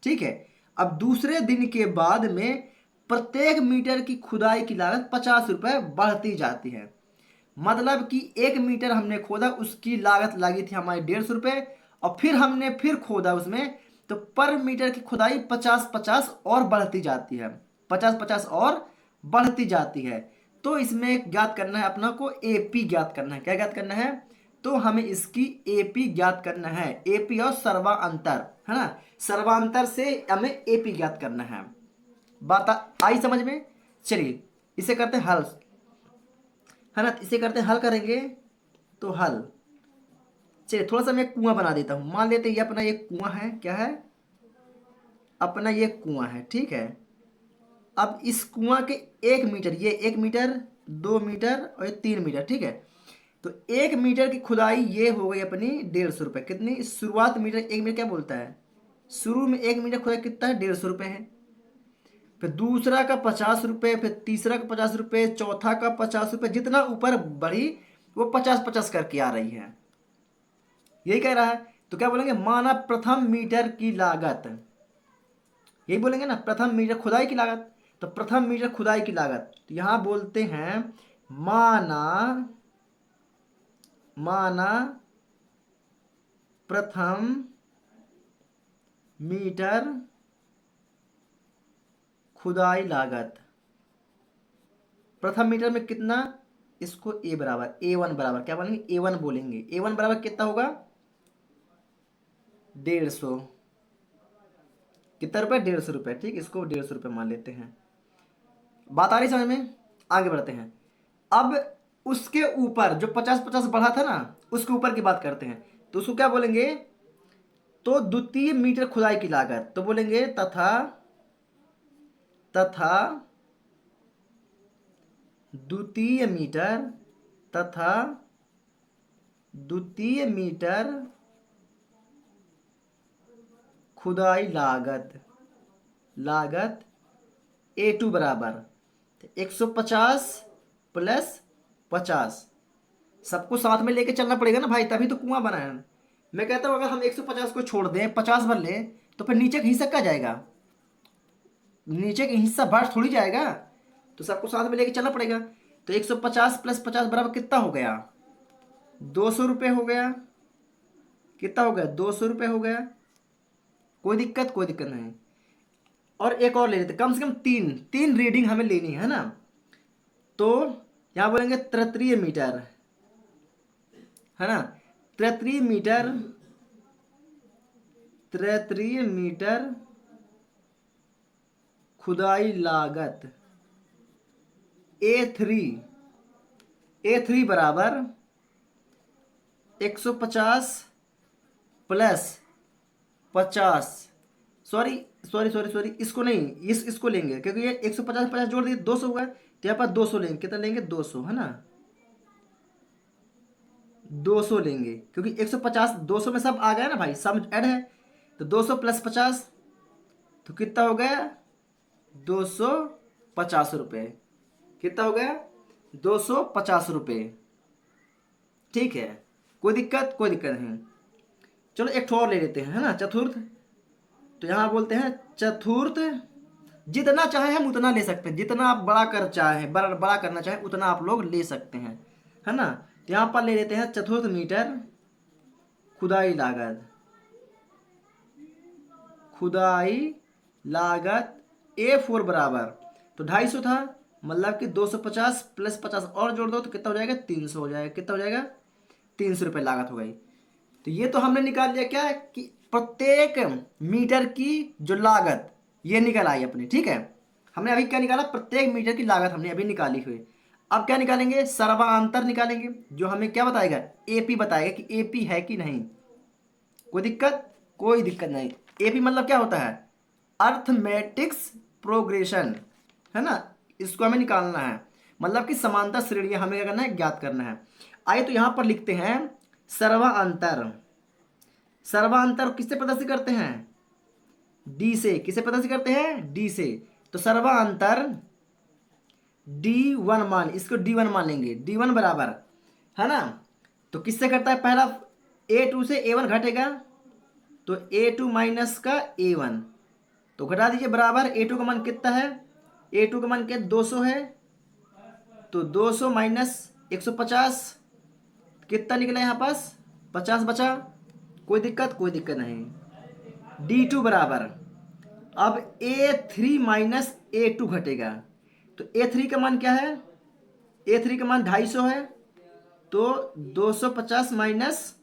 ठीक है। अब दूसरे दिन के बाद में प्रत्येक मीटर की खुदाई की लागत 50 रुपये बढ़ती जाती है। मतलब कि 1 मीटर हमने खोदा, उसकी लागत लगी थी हमारी 150 रुपये, और फिर हमने फिर खोदा उसमें, तो पर मीटर की खुदाई 50 50 और बढ़ती जाती है। 50-50 और बढ़ती जाती है। तो इसमें ज्ञात करना है अपना को एपी ज्ञात करना है। क्या ज्ञात करना है? तो हमें इसकी एपी ज्ञात करना है। एपी और सर्वांतर, है ना, सर्वांतर से हमें एपी ज्ञात करना है। बात आई समझ में? चलिए इसे करते हैं हल, है ना, इसे करते हैं हल करेंगे। तो हल, चलिए थोड़ा सा मैं कुआं बना देता हूं। मान लेते हैं ये अपना ये कुआं है। क्या है? अपना ये कुआं है, ठीक है। अब इस कुआं के 1 मीटर, ये 1 मीटर, 2 मीटर और ये 3 मीटर, ठीक है। तो 1 मीटर की खुदाई ये हो गई अपनी 150 रुपये। कितनी? शुरुआत मीटर, 1 मीटर क्या बोलता है? शुरू में 1 मीटर खुदाई कितना है? 150 रुपये है। फिर दूसरा का 50 रुपये, फिर तीसरा का 50 रुपये, चौथा का 50 रुपये, जितना ऊपर बढ़ी वो 50-50 करके आ रही है। यही कह रहा है। तो क्या बोलेंगे? माना प्रथम मीटर की लागत, यही बोलेंगे ना, प्रथम मीटर खुदाई की लागत। तो प्रथम मीटर खुदाई की लागत, तो यहां बोलते हैं माना, माना प्रथम मीटर खुदाई लागत। प्रथम मीटर में कितना? इसको ए बराबर, A1 बराबर, क्या बोलेंगे? A1 बोलेंगे। A1 बराबर कितना होगा? 150। कितना रुपए? 150 रुपये, ठीक। इसको 150 रुपये मान लेते हैं। बात आ रही समझ में? आगे बढ़ते हैं। अब उसके ऊपर जो 50-50 बढ़ा था ना, उसके ऊपर की बात करते हैं। तो उसको क्या बोलेंगे? तो द्वितीय मीटर खुदाई की लागत, तो बोलेंगे तथा, तथा द्वितीय मीटर, तथा द्वितीय मीटर खुदाई लागत, लागत A2 बराबर 150 प्लस 50। सबको साथ में लेके चलना पड़ेगा ना भाई, तभी तो कुआं बना है। मैं कहता हूँ अगर हम 150 को छोड़ दें, 50 भर लें, तो फिर नीचे का हिस्सा क्या जाएगा? नीचे का हिस्सा बढ़ थोड़ी जाएगा। तो सबको साथ में लेके चलना पड़ेगा। तो 150 प्लस 50 बराबर कितना हो गया? 200 रुपये हो गया। कितना हो गया? 200 रुपये हो गया। कोई दिक्कत? कोई दिक्कत नहीं। और एक और ले लेते, कम से कम तीन तीन रीडिंग हमें लेनी है ना। तो यहाँ बोलेंगे तृतीय मीटर, है ना, तृतीय मीटर, तृतीय मीटर खुदाई लागत A3, A3 बराबर 150 plus 50। Sorry sorry sorry sorry, इसको नहीं, इसको लेंगे, क्योंकि ये 150 50 जोड़ दिए 200 हुआ है। तो यहाँ पर 200 लेंगे। कितना लेंगे? 200, है ना, 200 लेंगे, क्योंकि 150 200 में सब आ गया ना भाई, सब ऐड है। तो 200 प्लस 50, तो कितना हो गया? 250 रुपये। कितना हो गया? 250 रुपये, ठीक है। कोई दिक्कत? कोई दिक्कत नहीं। चलो एक ठो और ले लेते हैं, है ना, चतुर्थ। तो यहाँ बोलते हैं चतुर्थ, जितना चाहे हम उतना ले सकते हैं। जितना आप बड़ा कर चाहे, बड़ा करना चाहे उतना आप लोग ले सकते हैं, है ना। तो यहाँ पर ले लेते हैं चतुर्थ मीटर खुदाई लागत, खुदाई लागत A4 बराबर, तो 250 था, मतलब कि 250 प्लस 50 और जोड़ दो तो कितना हो जाएगा? 300 हो जाएगा। कितना हो जाएगा? 300 रुपये लागत हो गई। तो ये तो हमने निकाल लिया क्या है कि प्रत्येक मीटर की जो लागत ये निकल आई अपनी, ठीक है। हमने अभी क्या निकाला? प्रत्येक मीटर की लागत हमने अभी निकाली हुई। अब क्या निकालेंगे? सर्वांतर निकालेंगे, जो हमें क्या बताएगा? एपी बताएगा कि एपी है कि नहीं। कोई दिक्कत? कोई दिक्कत नहीं। एपी मतलब क्या होता है? अर्थमेटिक्स प्रोग्रेशन, है ना, इसको हमें निकालना है। मतलब कि समांतर श्रेणियां हमें क्या करना है? ज्ञात करना है। आइए तो यहां पर लिखते हैं सर्वांतर। सर्वांतर किससे प्रदर्शित करते हैं? डी से। किसे प्रदर्शित करते हैं? डी से। तो सर्वांतर D1 मान, इसको D1 मान लेंगे। D1 बराबर, है ना, तो किससे करता है? पहला A2 से A1 घटेगा, तो A2 माइनस का A1, तो घटा दीजिए बराबर। A2 का मान कितना है? A2 का मान क्या? 200 है। तो 200 माइनस 150, कितना निकला यहाँ पास? 50 बचा। कोई दिक्कत? कोई दिक्कत नहीं। D2 बराबर, अब A3 माइनस A2 घटेगा, तो A3 का मान क्या है, A3 का मान 250 है, तो 250 माइनस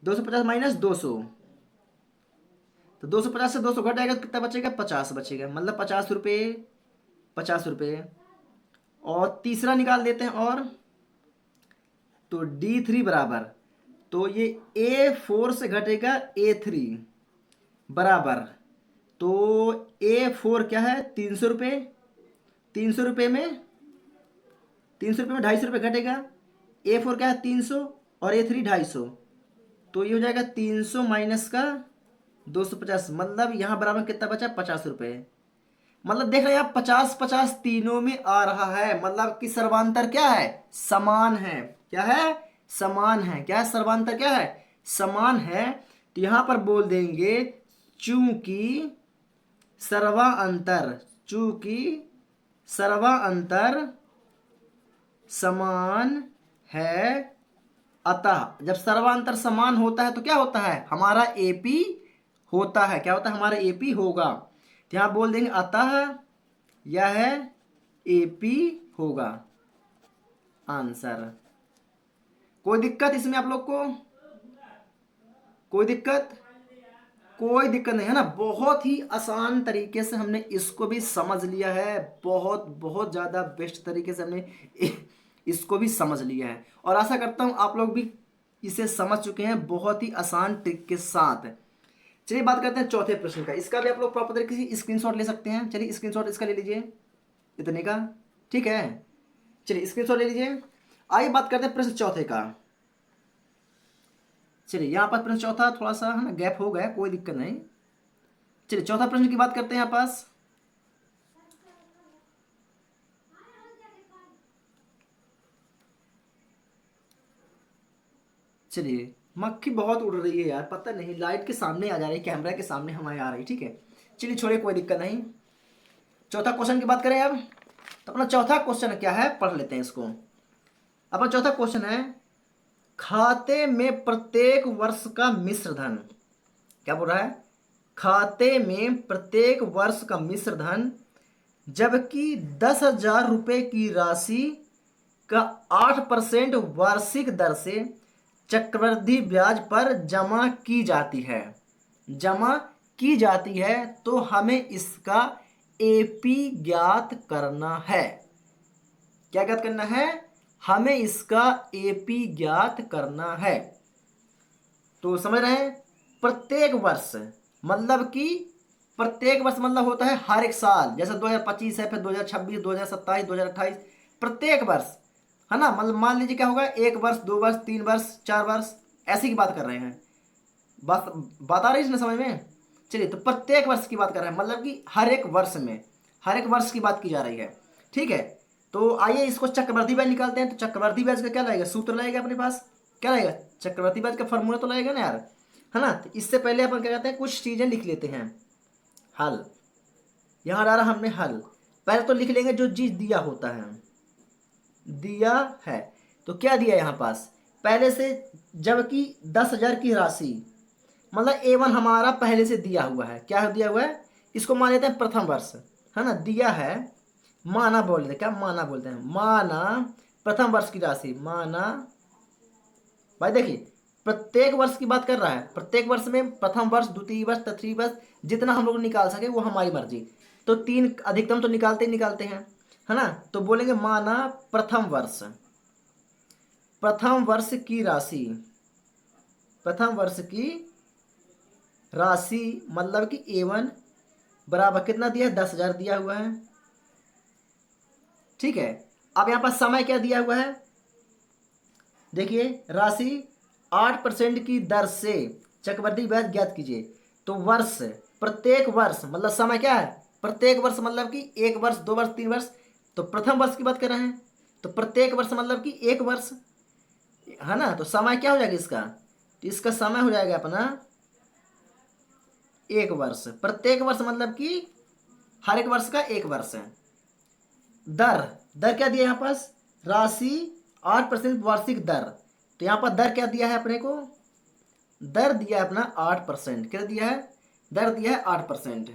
200, तो 250 से 200 घट जाएगा तो कितना बचेगा, 50 बचेगा, मतलब 50 रुपये, 50 रुपये। और तीसरा निकाल देते हैं, और तो D3 बराबर, तो ये A4 से घटेगा A3 बराबर, तो A4 क्या है, 300 रुपये, 300 रुपये में 300 रुपये में 250 रुपये घटेगा। A4 क्या है, 300, और A3 250, तो ये हो जाएगा 300 माइनस का 250, मतलब यहाँ बराबर कितना बचा, 50 रुपये। मतलब देख रहे हैं आप, 50-50 तीनों में आ रहा है, मतलब कि सर्वांतर क्या है, समान है। क्या है, समान है। क्या है, सर्वांतर क्या है, समान है। तो यहां पर बोल देंगे चूंकि सर्वांतर, चूंकि सर्वांतर समान है, अतः जब सर्वांतर समान होता है तो क्या होता है, हमारा एपी होता है। क्या होता है, हमारा एपी होगा। तो यहां बोल देंगे अतः यह एपी होगा आंसर। कोई दिक्कत इसमें आप लोग को, कोई दिक्कत, कोई दिक्कत नहीं है ना। बहुत ही आसान तरीके से हमने इसको भी समझ लिया है, बहुत बहुत ज़्यादा बेस्ट तरीके से हमने इसको भी समझ लिया है, और आशा करता हूँ आप लोग भी इसे समझ चुके हैं बहुत ही आसान ट्रिक के साथ। चलिए बात करते हैं चौथे प्रश्न का। इसका भी आप लोग प्रॉपर तरीके से स्क्रीनशॉट ले सकते हैं। चलिए स्क्रीनशॉट इसका ले लीजिए, इतने का, ठीक है। चलिए स्क्रीनशॉट ले लीजिए। आइए बात करते हैं प्रश्न चौथे का। चलिए यहाँ पर प्रश्न चौथा थोड़ा सा है ना गैप हो गया, कोई दिक्कत नहीं। चलिए चौथा प्रश्न की बात करते हैं यहाँ पास। चलिए मक्खी बहुत उड़ रही है यार, पता नहीं, लाइट के सामने आ जा रही है, कैमरा के सामने हमारे आ रही, ठीक है। चलिए छोड़िए, कोई दिक्कत नहीं। चौथा क्वेश्चन की बात करें अब, तो अपना चौथा क्वेश्चन क्या है, पढ़ लेते हैं इसको। अपना चौथा क्वेश्चन है, खाते में प्रत्येक वर्ष का मिश्र धन, क्या बोल रहा है, खाते में प्रत्येक वर्ष का मिश्र धन जबकि 10,000 रुपये की राशि का 8% वार्षिक दर से चक्रवृद्धि ब्याज पर जमा की जाती है, जमा की जाती है, तो हमें इसका एपी ज्ञात करना है। क्या ज्ञात करना है, हमें इसका एपी ज्ञात करना है। तो समझ रहे हैं, प्रत्येक वर्ष मतलब कि प्रत्येक वर्ष मतलब होता है हर एक साल, जैसे 2025 है, फिर 2026, 2027, 2028, प्रत्येक वर्ष है ना। मतलब मान लीजिए क्या होगा, 1 वर्ष, 2 वर्ष, 3 वर्ष, 4 वर्ष, ऐसी की बात कर रहे हैं। बात आ रही है इसमें समझ में। चलिए तो प्रत्येक वर्ष की बात कर रहे हैं, मतलब कि हर एक वर्ष में, हर एक वर्ष की बात की जा रही है, ठीक है। तो आइए इसको चक्रवृद्धि ब्याज निकालते हैं। तो चक्रवृद्धि ब्याज का क्या लगेगा, सूत्र लगेगा अपने पास, क्या लगेगा, चक्रवृद्धि ब्याज का फॉर्मूला तो लगेगा ना यार, है ना। तो इससे पहले अपन क्या कहते हैं, कुछ चीजें लिख लेते हैं। हल, यहां डाला हमने हल। पहले तो लिख लेंगे जो चीज दिया होता है, दिया है, तो क्या दिया यहाँ पास पहले से, जबकि 10,000 की राशि, मतलब A1 हमारा पहले से दिया हुआ है। क्या दिया हुआ है, इसको मान लेते हैं प्रथम वर्ष, है ना, दिया है, माना बोलते हैं, क्या माना बोलते हैं, माना प्रथम वर्ष की राशि, माना। भाई देखिए प्रत्येक वर्ष की बात कर रहा है, प्रत्येक वर्ष में प्रथम वर्ष, द्वितीय वर्ष, तृतीय वर्ष, जितना हम लोग निकाल सके वो हमारी मर्जी। तो 3 अधिकतम तो निकालते ही निकालते हैं, है ना। तो बोलेंगे माना प्रथम वर्ष, प्रथम वर्ष की राशि, प्रथम वर्ष की राशि मतलब कि A1 बराबर कितना दिया है, 10,000 दिया हुआ है, ठीक है। अब यहाँ पर समय क्या दिया हुआ है, देखिए राशि 8% की दर से चक्रवृद्धि ब्याज ज्ञात कीजिए। तो वर्ष, प्रत्येक वर्ष मतलब समय क्या है, प्रत्येक वर्ष मतलब कि 1 वर्ष, 2 वर्ष, 3 वर्ष, तो प्रथम वर्ष की बात कर रहे हैं, तो प्रत्येक वर्ष मतलब कि 1 वर्ष, है ना। तो समय क्या हो जाएगा इसका, तो इसका समय हो जाएगा अपना 1 वर्ष, प्रत्येक वर्ष मतलब कि हर एक वर्ष का 1 वर्ष है। दर, दर क्या दिया यहाँ पास, राशि 8% वार्षिक दर, तो यहाँ पर दर क्या दिया है अपने को, दर दिया है अपना 8%, क्या दिया है, दर दिया है 8%।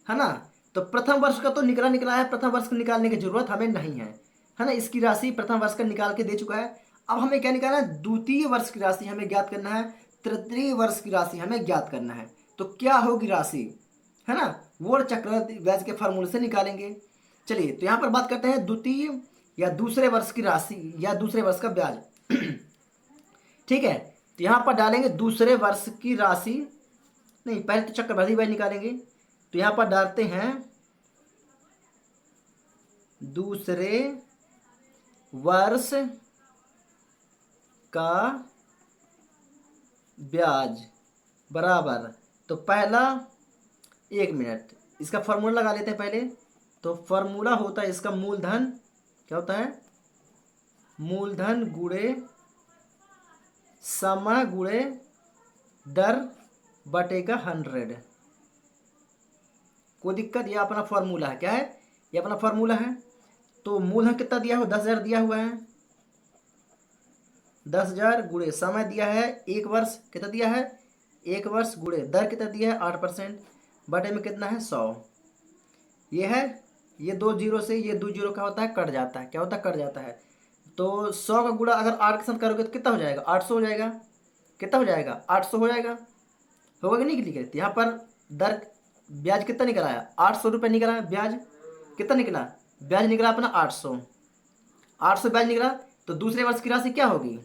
है ना। तो प्रथम वर्ष का तो निकला है, प्रथम वर्ष को निकालने की जरूरत हमें नहीं है ना। इसकी राशि प्रथम वर्ष का निकाल के दे चुका है। अब हमें क्या निकालना है, द्वितीय वर्ष की राशि हमें ज्ञात करना है, तृतीय वर्ष की राशि हमें ज्ञात करना है। तो क्या होगी राशि, है ना, वो चक्रवृद्धि ब्याज के फार्मूले से निकालेंगे। चलिए तो यहाँ पर बात करते हैं द्वितीय या दूसरे वर्ष की राशि या दूसरे वर्ष का ब्याज। ठीक है, तो यहाँ पर डालेंगे दूसरे वर्ष की राशि, नहीं पहले तो चक्रवृद्धि ब्याज निकालेंगे। तो यहाँ पर डालते हैं दूसरे वर्ष का ब्याज बराबर, तो पहला, एक मिनट, इसका फॉर्मूला लगा लेते हैं पहले। तो फॉर्मूला होता है इसका मूलधन, क्या होता है, मूलधन गुणे समय गुणे दर बटे का 100। कोई दिक्कत, ये अपना फॉर्मूला है, क्या है, ये अपना फॉर्मूला है। तो मूलधन कितना दिया हुआ, 10,000 दिया हुआ है, 10,000 गुणे समय दिया है 1 वर्ष, कितना दिया है 1 वर्ष, गुणे दर कितना दिया है 8%, बटे में कितना है 100। ये है, ये 2 जीरो से ये 2 जीरो का होता है कट जाता है, क्या होता है कट जाता है। तो 100 का गुणा अगर 8 के साथ करोगे तो कितना हो जाएगा, 800 हो जाएगा, कितना हो जाएगा 800 हो जाएगा, होगा कि नहीं लिखे। यहाँ पर दर ब्याज कितना निकला है, 800 रुपये निकला है ब्याज, कितना निकला, ब्याज निकला अपना 800 ब्याज निकला। तो दूसरे वर्ष की राशि क्या होगी,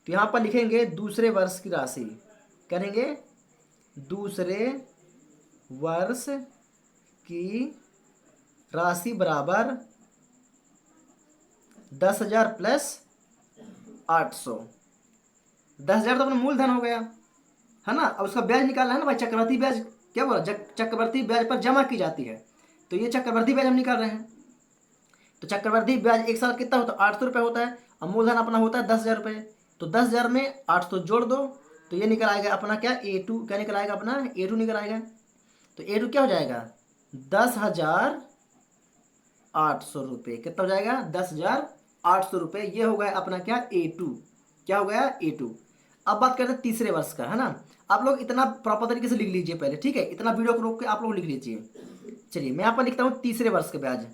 तो यहाँ पर लिखेंगे दूसरे वर्ष की राशि, करेंगे दूसरे वर्ष की राशि बराबर 10,000 प्लस 800। 10,000 तो अपना मूलधन हो गया, है ना। अब उसका ब्याज निकालना है ना भाई, चक्रवृद्धि ब्याज, क्या बोला, चक्रवृद्धि ब्याज पर जमा की जाती है। तो ये चक्रवृद्धि ब्याज हम निकाल रहे हैं। तो चक्रवृद्धि ब्याज एक साल कितना होता है, 800 रुपये होता है। अब मूलधन अपना होता है 10,000 रुपये, तो 10,000 में 800 जोड़ दो, तो ये निकल आएगा अपना क्या, A2, क्या निकल आएगा अपना A2 निकल आएगा। तो A2 क्या हो जाएगा, 10,800 रुपये, कितना हो जाएगा 10,800 रुपये। ये हो गया अपना क्या A2, क्या हो गया A2। अब बात करते हैं तीसरे वर्ष का, है ना। आप लोग इतना प्रॉपर तरीके से लिख लीजिए पहले, ठीक है, इतना वीडियो को रोक के आप लोग लिख लीजिए। चलिए मैं यहाँ पर लिखता हूँ तीसरे वर्ष का ब्याज।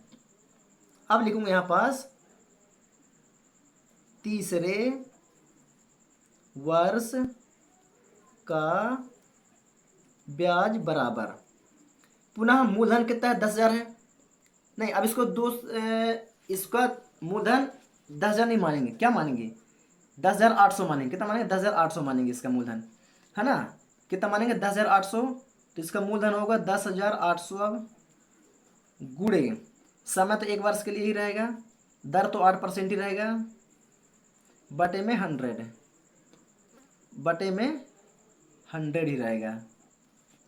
अब लिखूंगा यहाँ पास तीसरे वर्ष का ब्याज बराबर, पुनः मूलधन कितना है 10,000 है, नहीं अब इसको इसका मूलधन 10,000 नहीं मानेंगे, क्या मानेंगे 10,800 मानेंगे, कितना मानेंगे 10,800 मानेंगे इसका मूलधन, है ना। कितना मानेंगे 10,800, तो इसका मूलधन होगा 10,800। अब गुणे समय तो 1 वर्ष के लिए ही रहेगा, दर तो 8% ही रहेगा, बटे में 100, बटे में 100 ही रहेगा।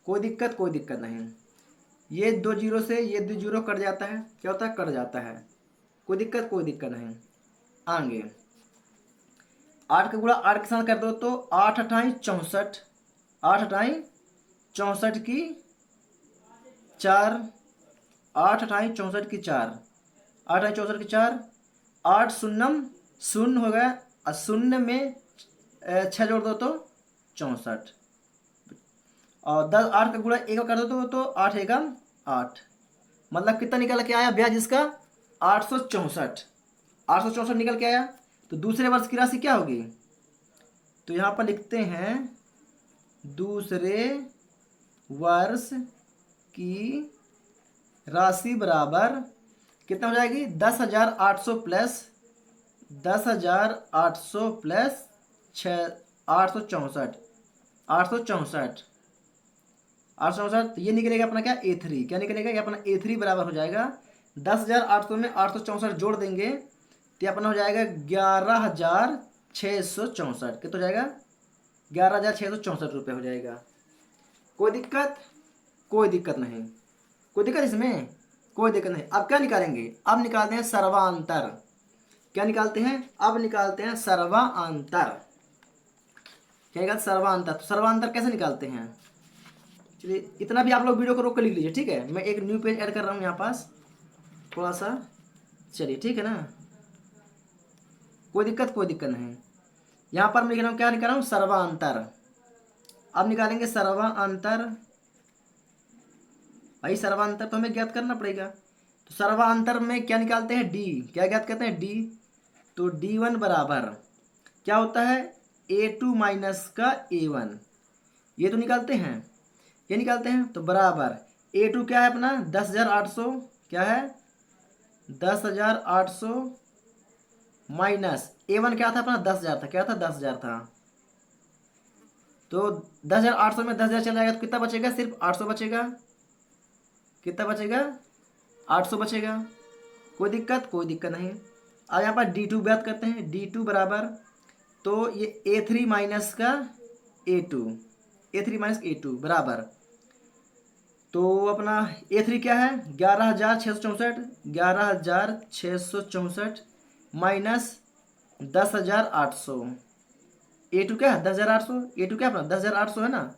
कोई दिक्कत नहीं, ये 2 जीरो से ये 2 जीरो कट जाता है, क्या होता है कट जाता है, कोई दिक्कत नहीं। आगे 8 का गुणा 8 के साथ कर दो तो 8 अठाई 64, 8 अठाई 64 की 4, 8 अठाई 64 की 4, 8 अठाई 64 की 4, 8 शून्यम शून्य हो गया, और शून्य में 6 जोड़ दो तो 64, और 10 8 का गुणा 1 कर दो तो 8 एकम 8, मतलब कितना निकल के आया ब्याज इसका 864 निकल के आया। तो दूसरे वर्ष की राशि क्या होगी, तो यहाँ पर लिखते हैं दूसरे वर्ष की राशि बराबर कितना हो जाएगी 10,800 प्लस 10,800 प्लस 864, 864, तो ये निकलेगा अपना क्या A3, क्या निकलेगा ये अपना A3 बराबर हो जाएगा 10,800 में 864 जोड़ देंगे तो अपना हो जाएगा 11,664, कितना हो जाएगा 11,664 रुपये हो जाएगा। कोई दिक्कत नहीं, कोई दिक्कत इसमें, कोई दिक्कत नहीं। अब क्या निकालेंगे, अब निकालते हैं सर्वांतर, क्या निकालते हैं, अब निकालते हैं सर्वांतर, क्या निकालते सर्वांतर। तो सर्वांतर कैसे निकालते हैं, चलिए इतना भी आप लोग वीडियो को रोक कर लिख लीजिए, ठीक है। मैं एक न्यू पेज ऐड कर रहा हूँ यहाँ पास थोड़ा सा, चलिए ठीक है ना, कोई दिक्कत नहीं। यहाँ पर मैं लिख रहा हूँ, क्या निकाल रहा हूँ सर्वांतर। अब निकालेंगे सर्वांतर, भाई सर्वांतर तो हमें ज्ञात करना पड़ेगा। तो सर्वांतर में क्या निकालते हैं, डी। क्या ज्ञात करते हैं, डी। तो D1 बराबर क्या होता है, A2 माइनस का A1, ये तो निकालते हैं, ये निकालते हैं। तो बराबर A2 क्या है अपना 10,800, क्या है 10,800 माइनस A1 क्या था अपना 10,000 था, क्या था 10,000 था। तो 10,800 में 10,000 चला जाएगा तो कितना बचेगा, सिर्फ 800 बचेगा। कितना बचेगा, 800 बचेगा। कोई दिक्कत, कोई दिक्कत नहीं। अब यहाँ पर D2 बात करते हैं, D2 बराबर तो ये A3 माइनस का A2, A3 माइनस A2 बराबर तो अपना A3 क्या है 11,664, 11,664 माइनस 10,800, A2 क्या है 10,800, A2 क्या अपना 10,800 है ना।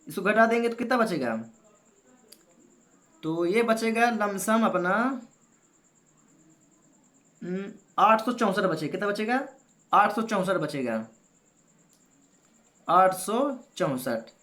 इसको घटा देंगे तो कितना बचेगा, तो ये बचेगा लमसम अपना 864 बचेगा। कितना बचेगा, 864 बचेगा, 864।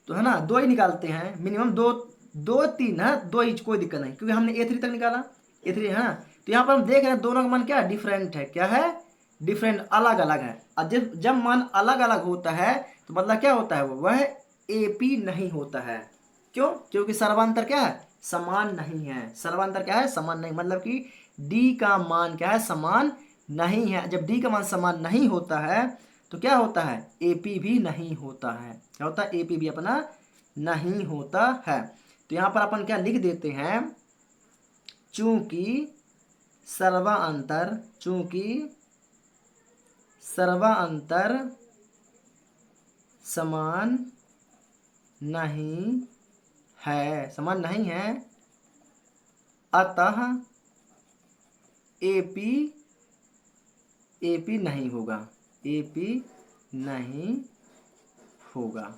तो है ना, दो ही निकालते हैं मिनिमम, दो दो तीन है, दो ही, कोई दिक्कत नहीं क्योंकि हमने A3 तक निकाला, A3 है ना। तो यहाँ पर हम देख रहे हैं दोनों का मान क्या डिफरेंट है, क्या है डिफरेंट, अलग अलग है। और जब जब मान अलग अलग होता है तो मतलब क्या होता है, वह AP नहीं होता है। क्यों, क्योंकि सर्वांतर क्या है समान नहीं है। सर्वांतर क्या है समान नहीं, मतलब कि D का मान क्या है समान नहीं है। जब D का मान समान नहीं होता है तो क्या होता है, AP भी नहीं होता है। क्या होता है, AP भी अपना नहीं होता है। तो यहाँ पर अपन क्या लिख देते हैं, चूंकि सर्वांतर, चूंकि सर्वांतर समान नहीं है, समान नहीं है, अतः AP AP नहीं होगा, AP नहीं होगा।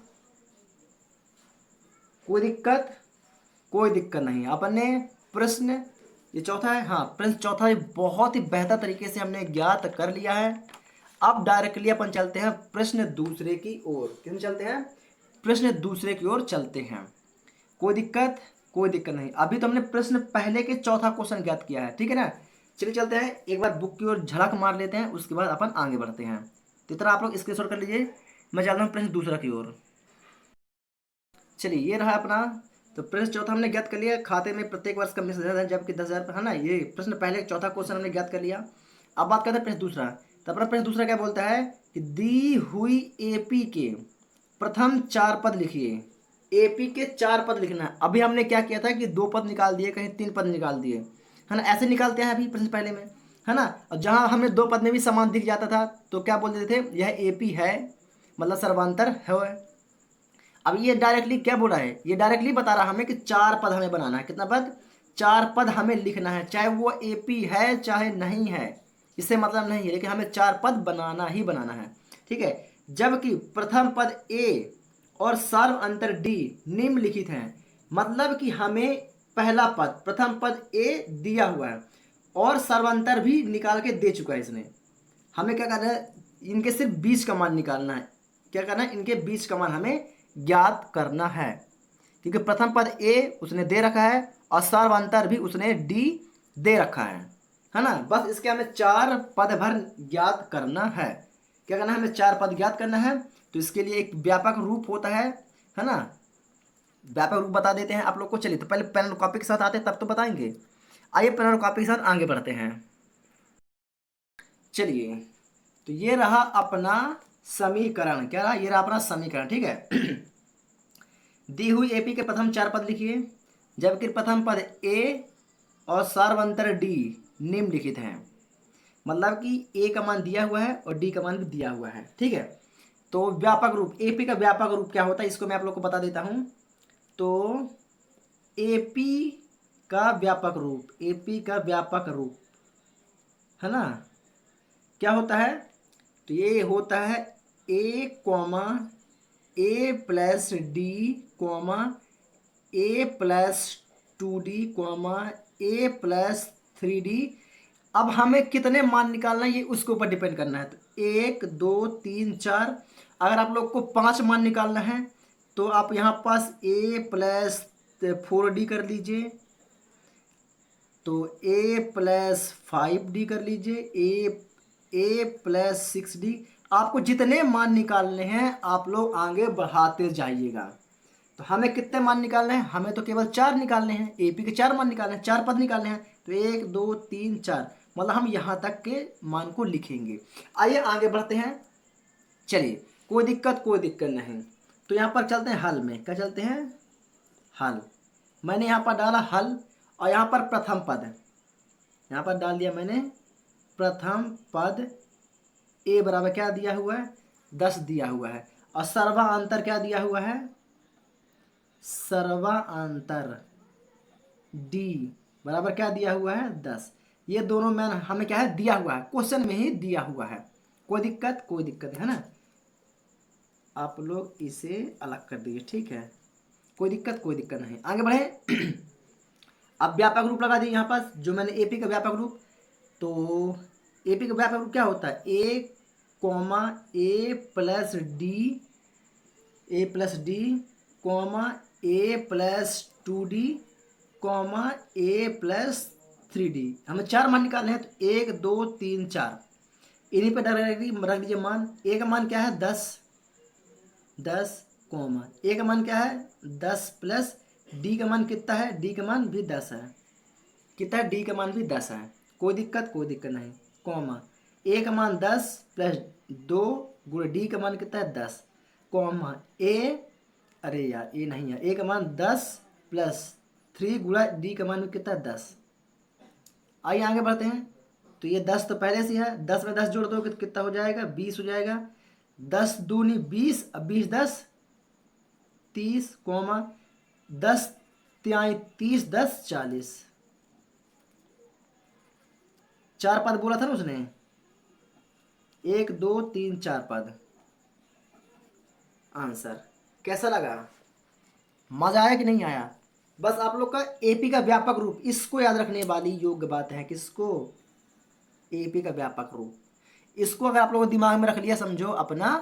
कोई दिक्कत, कोई दिक्कत नहीं। अपन ने प्रश्न ये चौथा है, हाँ प्रश्न चौथा ये बहुत ही बेहतर तरीके से हमने ज्ञात कर लिया है। अब डायरेक्टली अपन चलते हैं प्रश्न दूसरे की ओर। किन चलते हैं, प्रश्न दूसरे की ओर चलते हैं। कोई दिक्कत, कोई दिक्कत नहीं। अभी तो हमने प्रश्न पहले के चौथा क्वेश्चन ज्ञात किया है, ठीक है ना। चलिए चलते हैं, एक बार बुक की ओर झलक मार लेते हैं, उसके बाद अपन आगे बढ़ते हैं। तो इतना आप लोग स्क्रीनशॉट कर लीजिए, मैं चलता हूँ प्रश्न दूसरा की ओर। चलिए ये रहा अपना, तो प्रश्न चौथा हमने ज्ञात कर लिया, खाते में प्रत्येक वर्ष कम से है जबकि 10,000 है ना। ये प्रश्न पहले चौथा क्वेश्चन हमने ज्ञात कर लिया। अब बात करते हैं प्रश्न दूसरा। तो अपना प्रश्न दूसरा क्या बोलता है कि दी हुई AP के प्रथम 4 पद लिखिए। AP के 4 पद लिखना है। अभी हमने क्या किया था कि 2 पद निकाल दिए, कहीं 3 पद निकाल दिए, है ना। ऐसे निकालते हैं अभी प्रश्न पहले में, है ना। और जहाँ हमें 2 पद में भी समान दिख जाता था तो क्या बोल देते थे, यह AP है, मतलब सर्वांतर है। अब ये डायरेक्टली क्या बोला है, ये डायरेक्टली बता रहा हमें कि 4 पद हमें बनाना है। कितना पद, 4 पद हमें लिखना है, चाहे वो AP है चाहे नहीं है, इससे मतलब नहीं है, लेकिन हमें 4 पद बनाना ही बनाना है, ठीक है। जबकि प्रथम पद A और सर्व अंतर D निम्नलिखित हैं, मतलब कि हमें पहला पद प्रथम पद A दिया हुआ है और सर्वांतर भी निकाल के दे चुका है इसने। हमें क्या करना है, इनके सिर्फ बीच का मान निकालना है। क्या करना है, इनके बीच का मान हमें ज्ञात करना है, क्योंकि प्रथम पद A उसने दे रखा है और सर्वांतर भी उसने D दे रखा है ना। बस इसके हमें 4 पद भर ज्ञात करना है। क्या करना है, हमें 4 पद ज्ञात करना है। तो इसके लिए एक व्यापक रूप होता है ना। व्यापक रूप बता देते हैं आप लोग को। चलिए तो पहले पेन और कॉपी के साथ आते हैं तब तो बताएंगे। आइए पेन और कॉपी के साथ आगे बढ़ते हैं। चलिए तो ये रहा अपना समीकरण, क्या रहा, ये रहा अपना समीकरण, ठीक है। दी हुई AP के प्रथम 4 पद लिखिए, जबकि प्रथम पद A और सर्वांतर D निम्नलिखित हैं, मतलब कि A का मान दिया हुआ है और D का मान भी दिया हुआ है, ठीक है। तो व्यापक रूप, AP का व्यापक रूप क्या होता है, इसको मैं आप लोग को बता देता हूं। तो AP का व्यापक रूप, AP का व्यापक रूप है ना, क्या होता है, तो ये होता है A comma A plus D comma A plus 2D comma A plus 3D। अब हमें कितने मान निकालना है ये उसके ऊपर डिपेंड करना है। तो 1 2 3 4, अगर आप लोग को 5 मान निकालना है तो आप यहाँ पास A प्लस 4d कर लीजिए, तो a+5d कर लीजिए, a+6d। आपको जितने मान निकालने हैं आप लोग आगे बढ़ाते जाइएगा। तो हमें कितने मान निकालने हैं? हमें तो केवल 4 निकालने हैं, एपी के 4 मान निकालने हैं, 4 पद निकालने हैं। तो 1 2 3 4, मतलब हम यहाँ तक के मान को लिखेंगे। आइए आगे बढ़ते हैं। चलिए, कोई दिक्कत नहीं। तो यहाँ पर चलते हैं हल में। क्या चलते हैं? हल। मैंने यहाँ पर डाला हल, और यहाँ पर प्रथम पद यहाँ पर डाल दिया मैंने प्रथम पद। ए बराबर क्या दिया हुआ है? 10 दिया हुआ है। और सर्वांतर क्या दिया हुआ है? सर्वांतर डी बराबर क्या दिया हुआ है? 10। ये दोनों मैन हमें क्या है? दिया हुआ है, क्वेश्चन में ही दिया हुआ है। कोई दिक्कत है ना? आप लोग इसे अलग कर दीजिए, ठीक है? कोई दिक्कत नहीं। आगे बढ़े। अब व्यापक रूप लगा दिए यहाँ पर, जो मैंने एपी का व्यापक रूप। तो एपी का व्यापक रूप क्या होता है? ए कॉमा ए+डी कॉमा a+2d कॉमा a+3d। हमें 4 मान निकालने हैं, तो 1 2 3 4 इन्हीं पे डायरेक्टली रख दीजिए मान। ए का मान क्या है? 10 कॉमा ए का मान क्या है? 10 प्लस डी का मान कितना है? डी का मान भी 10 है। कितना है? डी का मान भी 10 है। कोई दिक्कत नहीं। कॉमा ए का मान 10 प्लस 2 गुणे डी का मान कितना है? 10 कॉमा अरे यार ए नहीं है, ए का मान 10 प्लस 3 गुणा डी का मान कितना है? 10। आइए आगे बढ़ते हैं। तो ये 10 तो पहले से है, 10 में 10 जोड़ दो कितना हो जाएगा? 20 हो जाएगा। 10 दूनी 20, अब 20 10 30 कॉमा 10 तिहाई 30 10 40। 4 पद बोला था ना उसने, 1 2 3 4 पद। आंसर कैसा लगा? मजा आया कि नहीं आया? बस आप लोग का एपी का व्यापक रूप, इसको याद रखने वाली योग्य बात है। किसको? एपी का व्यापक रूप। इसको अगर आप लोगों ने दिमाग में रख लिया, समझो अपना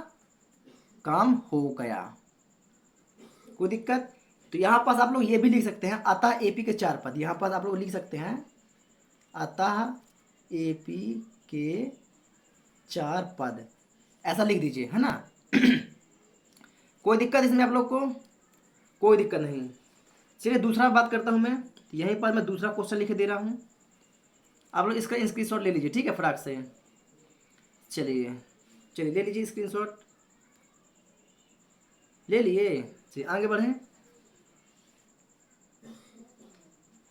काम हो गया। कोई दिक्कत? तो यहां पास आप लोग ये भी लिख सकते हैं, अतः एपी के 4 पद। यहां पास आप लोग लिख सकते हैं, अतः एपी के 4 पद, ऐसा लिख दीजिए, है ना? कोई दिक्कत इसमें आप लोग को? कोई दिक्कत नहीं। चलिए दूसरा बात करता हूं मैं। यहीं पर मैं दूसरा क्वेश्चन लिख दे रहा हूं, आप लोग इसका स्क्रीनशॉट ले लीजिए, ठीक है? फटाक से चलिए ले लीजिए स्क्रीनशॉट। ले लिए? चलिए आगे बढ़ें।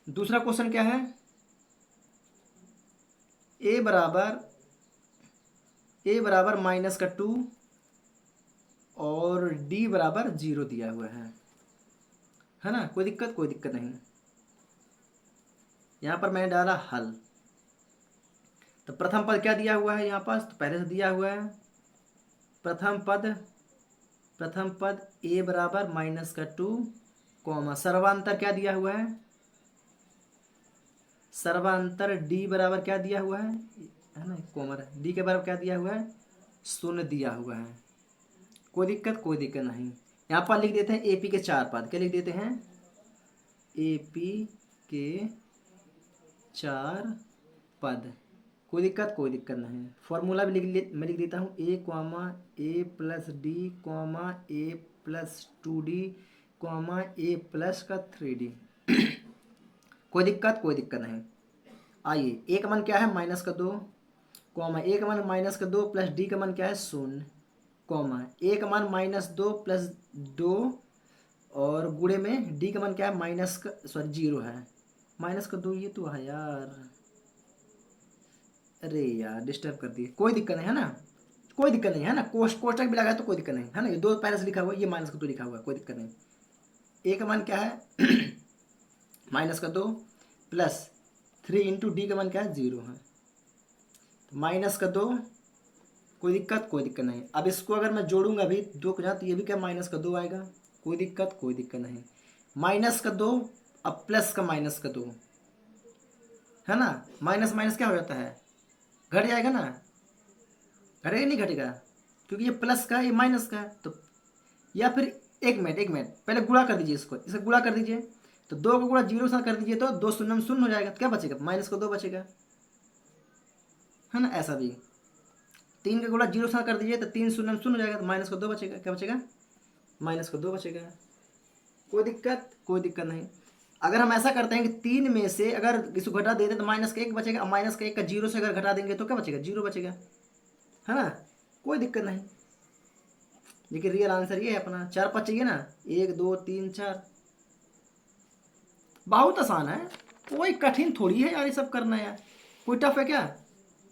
दूसरा क्वेश्चन क्या है? ए बराबर -2 और डी बराबर 0 दिया हुआ है ना? कोई दिक्कत नहीं। यहाँ पर मैंने डाला हल। तो प्रथम पद क्या दिया हुआ है यहाँ पास? तो पहले से दिया हुआ है प्रथम पद ए बराबर -2 कॉमा सर्वांतर क्या दिया हुआ है? सर्वांतर डी बराबर क्या दिया हुआ है ना? कॉमा डी के बराबर क्या दिया हुआ है? 0 दिया हुआ है। कोई दिक्कत नहीं। यहाँ पर लिख देते हैं एपी के 4 पद। क्या लिख देते हैं? एपी के 4 पद। कोई दिक्कत नहीं। फॉर्मूला भी मैं लिख देता हूँ, ए comma a+d comma a+2d comma a+3d। कोई दिक्कत नहीं। आइए, ए का मान क्या है? -2 कॉमा ए का मान -2 प्लस डी का मान क्या है? 0 कॉमा ए का मान -2 प्लस 2 और गुणे में डी का मान क्या है? 0 है। -2 ये तो है यार, अरे यार डिस्टर्ब कर दिए। कोई दिक्कत नहीं है ना? कोई दिक्कत नहीं है ना? कोष्टक भी लगा तो कोई दिक्कत नहीं है ना? ये 2 पहले से लिखा हुआ है, ये -2 लिखा हुआ है, कोई दिक्कत नहीं। ए का मान क्या है? -2 प्लस 3 इंटू डी का मान क्या है? 0 है। -2, कोई दिक्कत नहीं। अब इसको अगर मैं जोड़ूंगा भी 2 के साथ, तो ये भी क्या -2 आएगा। कोई दिक्कत नहीं। -2 अब प्लस का -2 है ना? माइनस माइनस क्या हो जाता है? घट जाएगा ना? घटेगा नहीं घटेगा? क्योंकि ये प्लस का है, ये माइनस का है। तो या फिर एक मिनट पहले गुणा कर दीजिए, इसको गुणा कर दीजिए। तो 2 का गुणा 0 के साथ कर दीजिए तो 2 शून्य में शून्य हो जाएगा, तो क्या बचेगा, माइनस का 2 बचेगा, है ना। ऐसा भी 3 का गुणा 0 के साथ कर दीजिए तो 3 शून्य में शून्य हो जाएगा, तो माइनस का 2 बचेगा, क्या बचेगा, माइनस का 2 बचेगा। कोई दिक्कत, कोई दिक्कत नहीं। अगर हम ऐसा करते हैं कि 3 में से अगर इसको घटा देते तो माइनस का 1 बचेगा, और माइनस का 1 का 0 से अगर घटा देंगे तो क्या बचेगा, 0 बचेगा, है ना। कोई दिक्कत नहीं। देखिए रियल आंसर ये है अपना, 4 5 चाहिए ना, 1 2 3 4। बहुत आसान है, कोई कठिन थोड़ी है यार ये सब करना यार, कोई टफ है क्या,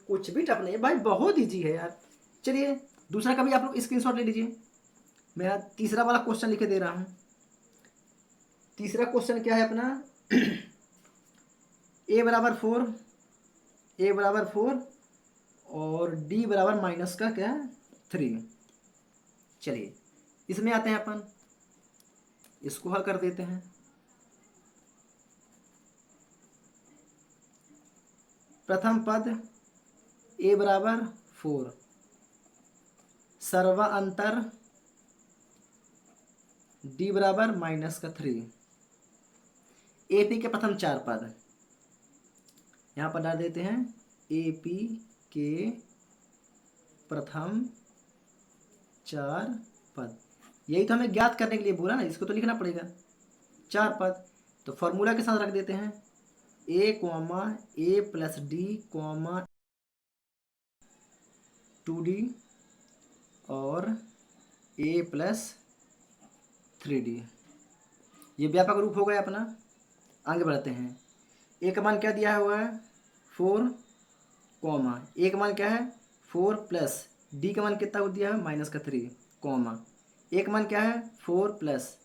कुछ भी टफ नहीं है भाई, बहुत ईजी है यार। चलिए दूसरा का भी आप लोग स्क्रीनशॉट ले लीजिए। मेरा तीसरा वाला क्वेश्चन लिखे दे रहा हूँ। तीसरा क्वेश्चन क्या है अपना, ए बराबर 4, ए बराबर 4 और डी बराबर माइनस का क्या है 3। चलिए इसमें आते हैं अपन, इसको हल कर देते हैं। प्रथम पद ए बराबर 4, सर्वा अंतर डी बराबर माइनस का 3। ए पी के प्रथम 4 पद यहाँ पर डाल देते हैं, ए पी के प्रथम 4 पद, यही तो हमें ज्ञात करने के लिए बोला ना, इसको तो लिखना पड़ेगा 4 पद। तो फॉर्मूला के साथ रख देते हैं, ए कॉमा ए प्लस डी कॉमा 2d और ए प्लस 3d। ये व्यापक रूप हो गया अपना। आगे बढ़ते हैं, ए का मान क्या दिया हुआ है 4 कॉमा, ए का मान क्या है 4 प्लस डी का मान कितना दिया है माइनस का 3 कॉमा, ए का मान क्या है 4 प्लस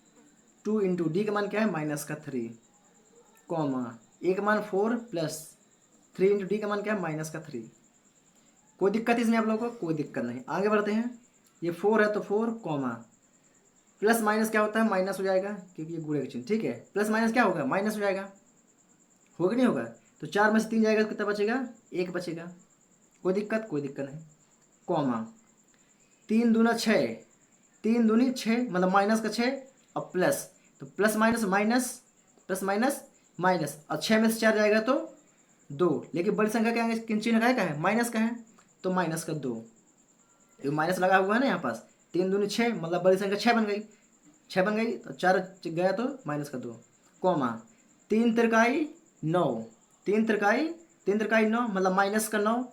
2 इंटू डी का मान क्या है माइनस का 3 कॉमा, ए का मान 4 प्लस 3 इंटू डी का मान क्या है माइनस का 3। कोई दिक्कत इसमें आप लोगों को, कोई दिक्कत नहीं। आगे बढ़ते हैं, ये 4 है तो 4 कॉमा, प्लस माइनस क्या होता है माइनस हो जाएगा, क्योंकि ये गुणे का चिन्ह, ठीक है, प्लस माइनस क्या होगा माइनस हो जाएगा, होगा नहीं होगा। तो 4 में से 3 जाएगा तो कितना बचेगा 1 बचेगा, कोई दिक्कत, कोई दिक्कत नहीं। कॉमा 3 दूना 6, 3 दूनी 6 मतलब माइनस का 6 और प्लस, तो plus minus minus, plus minus minus, और 6 में से 4 जाएगा तो 2, लेकिन बड़ी संख्या क्या है, किन चिन्ह का है माइनस का है, तो माइनस का 2, ये माइनस लगा हुआ है ना यहाँ पास। 3 दूनी 6 मतलब बड़ी संख्या 6 बन गई, 6 बन गई, तो 4 गया तो माइनस का 2 कॉमा 3 तिरकाई 9, 3 तिरकाई 9 मतलब माइनस का 9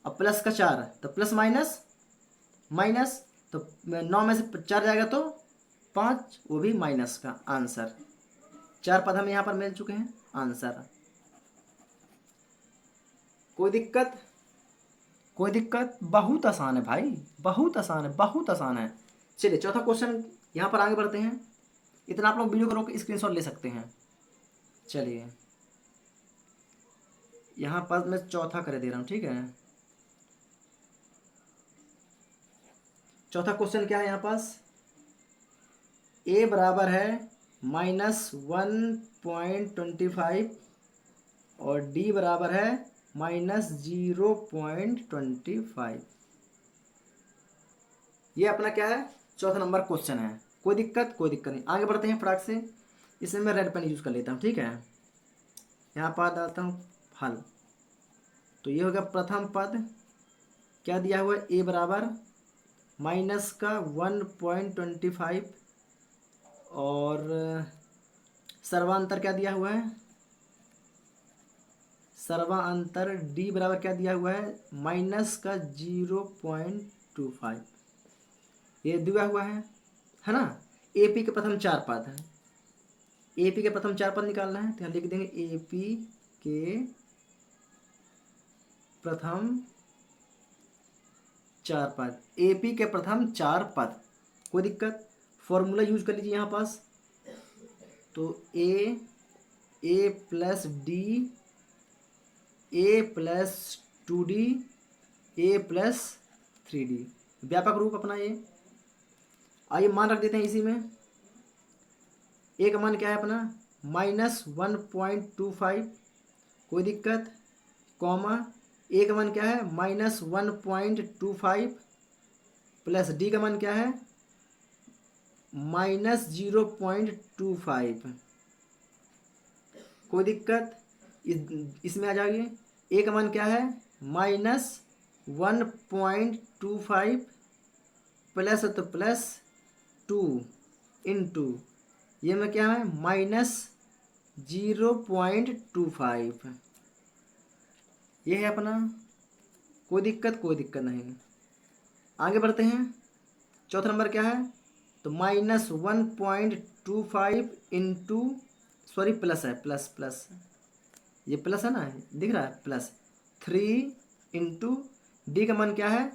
और प्लस का 4, तो प्लस माइनस माइनस, तो 9 में से 4 जाएगा तो 5, वो भी माइनस का। आंसर 4 पद हमें यहाँ पर मिल चुके हैं, आंसर। कोई दिक्कत, कोई दिक्कत, बहुत आसान है भाई, बहुत आसान है, बहुत आसान है। चलिए चौथा क्वेश्चन यहाँ पर आगे बढ़ते हैं। इतना आप लोग वीडियो को रोक के स्क्रीनशॉट ले सकते हैं। चलिए यहाँ पर मैं चौथा कर दे रहा हूँ, ठीक है। चौथा क्वेश्चन क्या है यहाँ पास, ए बराबर है -1.25 और डी बराबर है -0.25। ये अपना क्या है चौथा नंबर क्वेश्चन है। कोई दिक्कत, कोई दिक्कत नहीं। आगे बढ़ते हैं फटाक से। इसमें मैं रेड पेन यूज़ कर लेता हूँ, ठीक है। यहाँ पर डालता हूँ हल। तो ये हो गया प्रथम पद, क्या दिया हुआ है, ए बराबर माइनस का 1.25 और सर्वांतर क्या दिया हुआ है, सर्वांतर डी बराबर क्या दिया हुआ है माइनस का 0.25, ये दिया हुआ है ना। एपी के प्रथम 4 पद है, एपी के प्रथम 4 पद निकालना है, तो यहाँ लिख देंगे एपी के प्रथम 4 पद, एपी के प्रथम 4 पद। कोई दिक्कत, फॉर्मूला यूज कर लीजिए यहाँ पास। तो ए प्लस डी, ए प्लस 2d, ए प्लस 3d, व्यापक रूप अपना ये। आइए मान रख देते हैं इसी में। ए का मान क्या है अपना -1.25, कोई दिक्कत, कॉमा ए का मान क्या है -1.25 प्लस डी का मान क्या है -0.25, कोई दिक्कत, इसमें आ जाएगी। ए का मान क्या है -1.25 प्लस तो +2 इंटू ये में क्या है -0.25, ये है अपना। कोई दिक्कत नहीं। आगे बढ़ते हैं। चौथा नंबर क्या है, तो -1.25 इंटू, सॉरी प्लस है, प्लस ये प्लस है ना, दिख रहा है +3 इंटू डी का मान क्या है,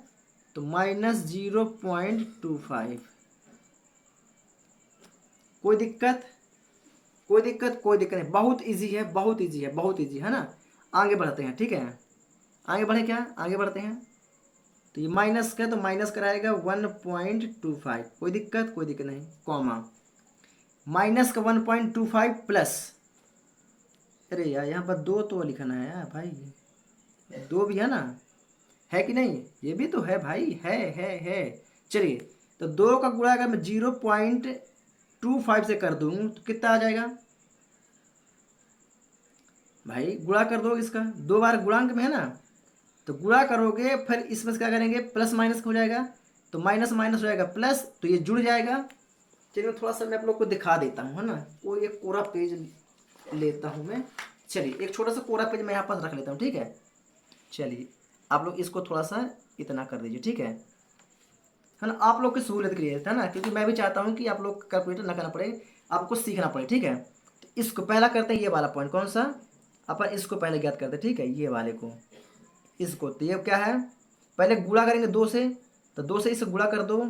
तो -0.25। कोई दिक्कत नहीं। बहुत इजी है ना। आगे बढ़ते हैं, ठीक है। आगे बढ़े क्या, आगे बढ़ते हैं। तो ये माइनस का, तो माइनस कराएगा 1.25। कोई दिक्कत नहीं, कॉमा माइनस का 1.25 प्लस, अरे यार यहाँ पर 2 तो लिखना है यार भाई, 2 भी है ना, है कि नहीं, ये भी तो है भाई, है। चलिए, तो 2 का गुणा अगर मैं 0.25 से कर दूँ तो कितना आ जाएगा भाई, गुणा कर दो इसका, 2 बार गुणांक में है ना, तो गुणा करोगे फिर इसमें से क्या करेंगे, प्लस माइनस हो जाएगा, तो माइनस माइनस हो जाएगा प्लस, तो ये जुड़ जाएगा। चलिए थोड़ा सा मैं आप लोग को दिखा देता हूँ, है ना। कोई एक कोरा पेज लेता हूँ मैं। चलिए एक छोटा सा कोरा पेज मैं यहाँ पास रख लेता हूँ, ठीक है। चलिए आप लोग इसको थोड़ा सा इतना कर दीजिए, ठीक है ना। आप लोग की सहूलियत के लिए था ना, क्योंकि मैं भी चाहता हूँ कि आप लोग कैलकुलेटर ना करना पड़े, आपको सीखना पड़े, ठीक है। तो इसको पहला करते हैं, ये वाला पॉइंट कौन सा, अपन इसको पहले ज्ञात करते हैं, ठीक है, ये वाले को, इसको। तो ये क्या है, पहले गुणा करेंगे 2 से, तो 2 से इसे गुणा कर दो,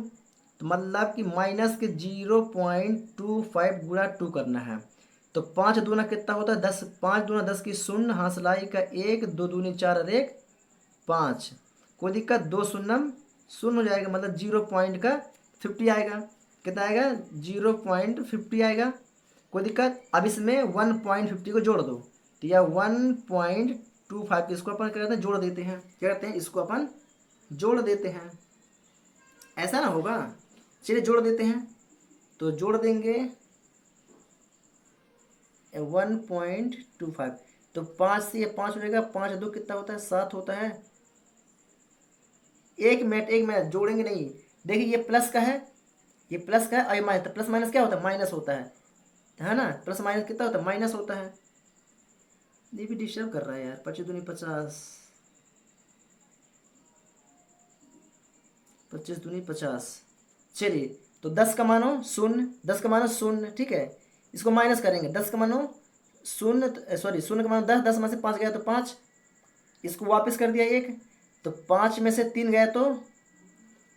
तो मतलब कि माइनस के 0.25 गुणा 2 करना है। तो 5 दूना कितना होता है 10, 5 दूना 10 की 0, हासलाई का 1, 2 दूनी 4 और 1 5। कोई दिक्कत, 2 शून्यम 0 हो जाएगा, मतलब 0.50 आएगा। कितना आएगा 0.50 आएगा। कोई दिक्कत। अब इसमें 1.50 को जोड़ दो, तो यह 1.25 इसको अपन क्या करते हैं, जोड़ देते हैं। क्या करते हैं, इसको अपन जोड़ देते हैं, ऐसा ना होगा। चलिए जोड़ देते हैं, तो जोड़ देंगे 1.25, तो 5 से ये 5 हो जाएगा, 5 2 कितना होता है 7 होता है। एक मिनट जोड़ेंगे नहीं, देखिए ये प्लस का है, ये प्लस का है, और ये माइनस, प्लस माइनस क्या होता है, माइनस होता है ना। प्लस माइनस कितना होता है, माइनस होता है। ये भी डिस्टर्ब कर रहा है यार, 25 दूनी 50, 25 दूनी 50। चलिए तो 10 का मानो 0, 10 का मानो 0, ठीक है। इसको माइनस करेंगे, 10 का मानो 0, सॉरी 0 का मानो 10, 10 में से 5 गया तो 5, इसको वापस कर दिया 1, तो 5 में से 3 गया तो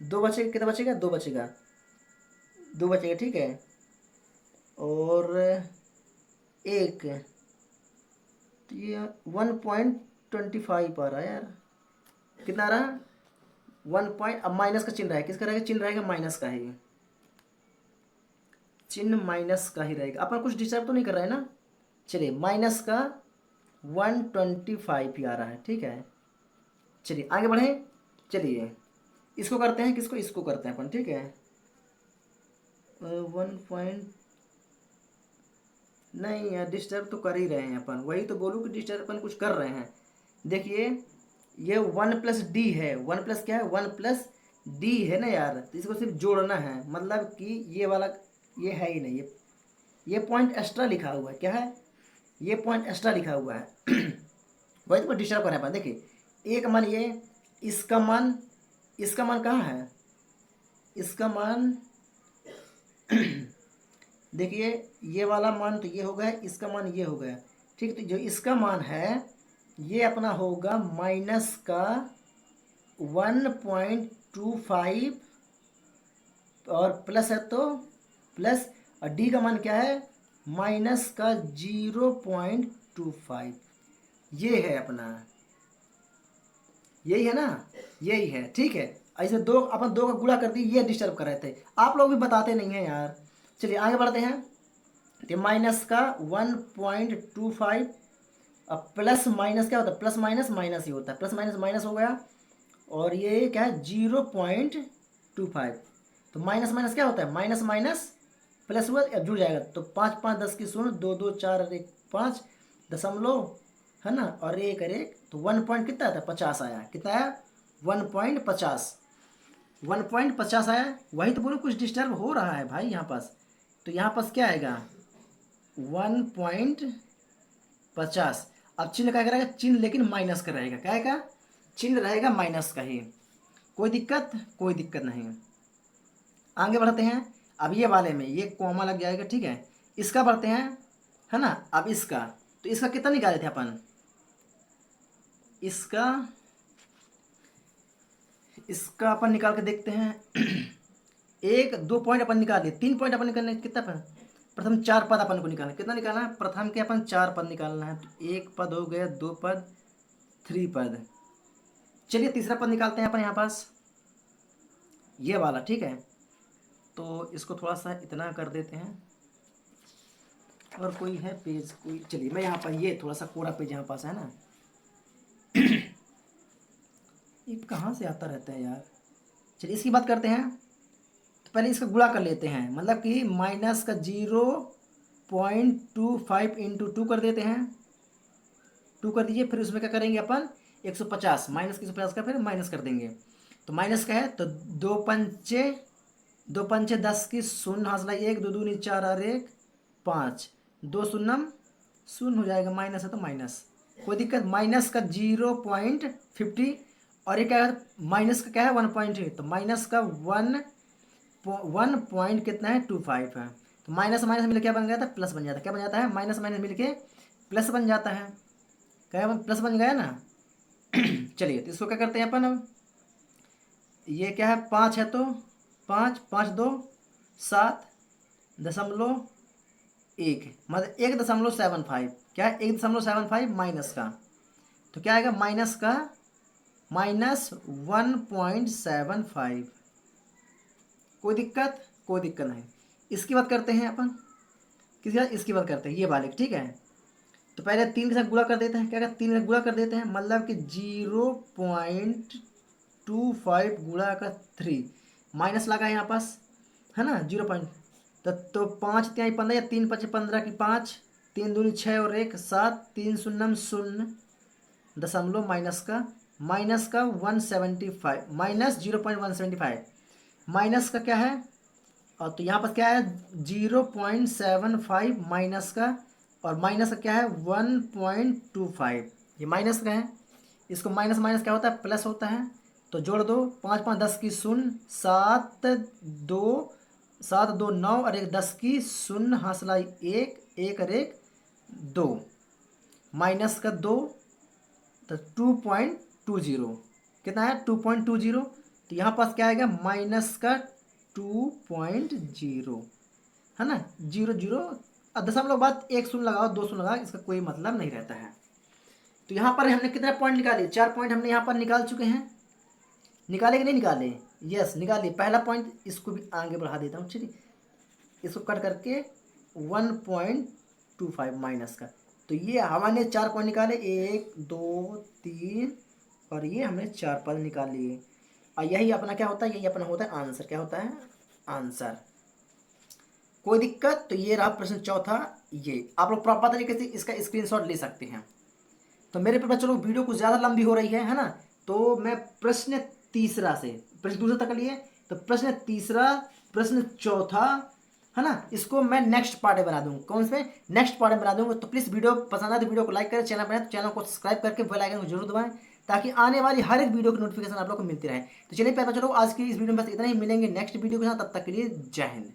2 बचेगा। कितना बचेगा, 2 बचेगा, 2 बचेगा, ठीक है। और 1, तो ये 1.25 आ रहा है यार, कितना आ रहा है 1 अब माइनस का चिन्ह रहेगा, किसका रहेगा, चिन्ह रहेगा माइनस का ही, चिन्ह माइनस का ही रहेगा। अपन कुछ डिस्टर्ब तो नहीं कर रहा है ना। चलिए माइनस का 125 ही आ रहा है, ठीक है। चलिए आगे बढ़े। चलिए इसको करते हैं, किसको, इसको करते हैं अपन, ठीक है। 1 पॉइंट नहीं यार, डिस्टर्ब तो कर ही रहे हैं अपन, वही तो बोलूँ कि डिस्टर्ब अपन कुछ कर रहे हैं। देखिए ये 1 प्लस डी है, 1 प्लस क्या है, 1 प्लस डी है ना यार, तो इसको सिर्फ जोड़ना है, मतलब कि ये वाला ये है ही नहीं, ये पॉइंट एक्स्ट्रा लिखा हुआ है, क्या है, ये पॉइंट एक्स्ट्रा लिखा हुआ है। वही तो डिस्टर्ब कर रहे हैं अपन। देखिए एक मान ये, इसका मान कहाँ है, इसका मान देखिए ये वाला मान तो ये हो गया, इसका मान ये हो गया, ठीक। तो जो इसका मान है ये अपना होगा माइनस का 1.25 और प्लस है तो प्लस, और डी का मान क्या है माइनस का 0.25। ये है अपना, यही है ना, यही है, ठीक है। ऐसे अपन 2 का गुणा कर दी, ये डिस्टर्ब कर रहे थे, आप लोग भी बताते नहीं हैं यार। चलिए आगे बढ़ते हैं। तो माइनस का 1.25 अब प्लस माइनस क्या होता है, प्लस माइनस माइनस ही होता है, प्लस माइनस माइनस हो गया, और ये क्या है 0.25। तो माइनस माइनस क्या होता है, माइनस माइनस प्लस हुआ, अब जुड़ जाएगा, तो 5 5 10 की 0, 2 2 4 1 5, दशमलव, है ना, और एक और एक, तो 1 पॉइंट कितना आता है, 50 आया। कितना आया, 1.50, 1.50 आया। वही तो बोलो कुछ डिस्टर्ब हो रहा है भाई यहाँ पास। तो यहाँ पास क्या आएगा, 1.50। अब चिन्ह क्या करेगा, चिन्ह लेकिन माइनस का रहेगा। क्या आएगा, चिन्ह रहेगा माइनस का ही। कोई दिक्कत, कोई दिक्कत नहीं। आगे बढ़ते हैं। अब ये वाले में ये कॉमा लग जाएगा, ठीक है। इसका बढ़ते हैं, है ना। अब इसका, तो इसका कितना निकाले थे अपन, इसका अपन निकाल के देखते हैं। 1 2 पॉइंट अपन निकाल लिए, 3 पॉइंट अपन निकालने, कितना पद, प्रथम 4 पद अपन को निकालना है। कितना निकालना है, प्रथम के अपन 4 पद निकालना है। तो 1 पद हो गया, 2 पद, 3 पद। चलिए तीसरा पद निकालते हैं अपन यहाँ पास, ये वाला, ठीक है। तो इसको थोड़ा सा इतना कर देते हैं, और कोई है पेज कोई, चलिए मैं यहाँ पर, ये थोड़ा सा कोरा पेज यहाँ पास है ना। ये कहाँ से आता रहता है यार। चलिए इसकी बात करते हैं। तो पहले इसका गुणा कर लेते हैं, मतलब कि माइनस का 0.25 इंटू 2 कर देते हैं। 2 कर दीजिए, फिर उसमें क्या करेंगे अपन, 150, माइनस की 150 का फिर माइनस कर देंगे। तो माइनस का है, तो 2 पंचे 10 की शून्य हासिल 1, 2 दूनी 4 और 1 5, 2 शून्यम शून्य हो जाएगा, माइनस है तो माइनस, कोई दिक्कत। माइनस का 0.50, और ये क्या है, माइनस का क्या है, 1.8, तो माइनस का 1 पॉइंट कितना है, 25 है। तो माइनस माइनस मिलकर क्या बन गया था, प्लस बन जाता है। क्या बन जाता है, माइनस माइनस मिलके प्लस बन जाता है। क्या प्लस बन गया ना। चलिए तो इसको क्या करते हैं अपन, अब ये क्या है, 5 है, तो 5 5 2 7.1, मतलब 1.75, क्या है 1.75 माइनस का, तो क्या आएगा, माइनस का -1.75। कोई दिक्कत, कोई दिक्कत नहीं। इसकी बात करते हैं अपन, किसी बात, इसकी बात करते हैं, ये वाले, ठीक है। तो पहले 3 के साथ गुणा कर देते हैं। क्या कहते हैं, 3 के साथ गुणा कर देते हैं, मतलब कि 0.25 गुणा का 3, माइनस लगा है यहाँ पास, है ना, 0 पॉइंट। तो 5 3 15 या 3 5 15 की 5, 3 दूनी 6 और 1 7, 3 शून्य शून्य, दशमलव माइनस का 175, माइनस 0.175, माइनस का क्या है, और तो यहाँ पर क्या है 0.75 माइनस का, और माइनस का क्या है 1.25, ये माइनस का है। इसको माइनस माइनस क्या होता है, प्लस होता है। तो जोड़ दो, 5 5 10 की शून्य, 7 2 9 और 1 10 की शून्य हासिला 1 1 और 1 2, माइनस का 2, तो 2.20, कितना है 2.20। तो यहाँ पास क्या आएगा, माइनस का 2.0, है ना, 0 0, अब दशमलव बाद 1 शून्य लगाओ 2 शून्य लगाओ, इसका कोई मतलब नहीं रहता है। तो यहाँ पर हमने कितने पॉइंट निकाले, 4 पॉइंट हमने यहाँ पर निकाल चुके हैं। निकाले कि नहीं निकाले, यस निकाले। पहला पॉइंट इसको भी आगे बढ़ा देता हूँ, ठीक, इसको कट करके 1.25 माइनस का। तो ये हमने 4 पॉइंट निकाले, 1 2 3, और ये हमने 4 पद निकाल लिए। और यही अपना क्या होता है, यही अपना होता है आंसर। क्या होता है, आंसर। कोई दिक्कत। तो ये रहा प्रश्न चौथा। ये आप लोग प्रॉपर तरीके से इसका स्क्रीनशॉट ले सकते हैं। तो मेरे पे चलो वीडियो कुछ ज़्यादा लंबी हो रही है ना, तो मैं प्रश्न तीसरा से प्रश्न दूसरा तक लिए, तो प्रश्न तीसरा प्रश्न चौथा, है ना, इसको मैं नेक्स्ट पार्ट में बना दूंगा। कौन से नेक्स्ट पार्ट में बना दूंगा। तो प्लीज़ वीडियो पसंद आए तो वीडियो को लाइक करें, चैनल पर तो चैनल को सब्सक्राइब करके बेल आइकन को जरूर दबाएं, ताकि आने वाली हर एक वीडियो की नोटिफिकेशन आप लोग को मिलती रहे। तो चलिए पहले चलो आज की इस वीडियो में बस इतना ही, मिलेंगे नेक्स्ट वीडियो के साथ, तब तक के लिए जय हिंद।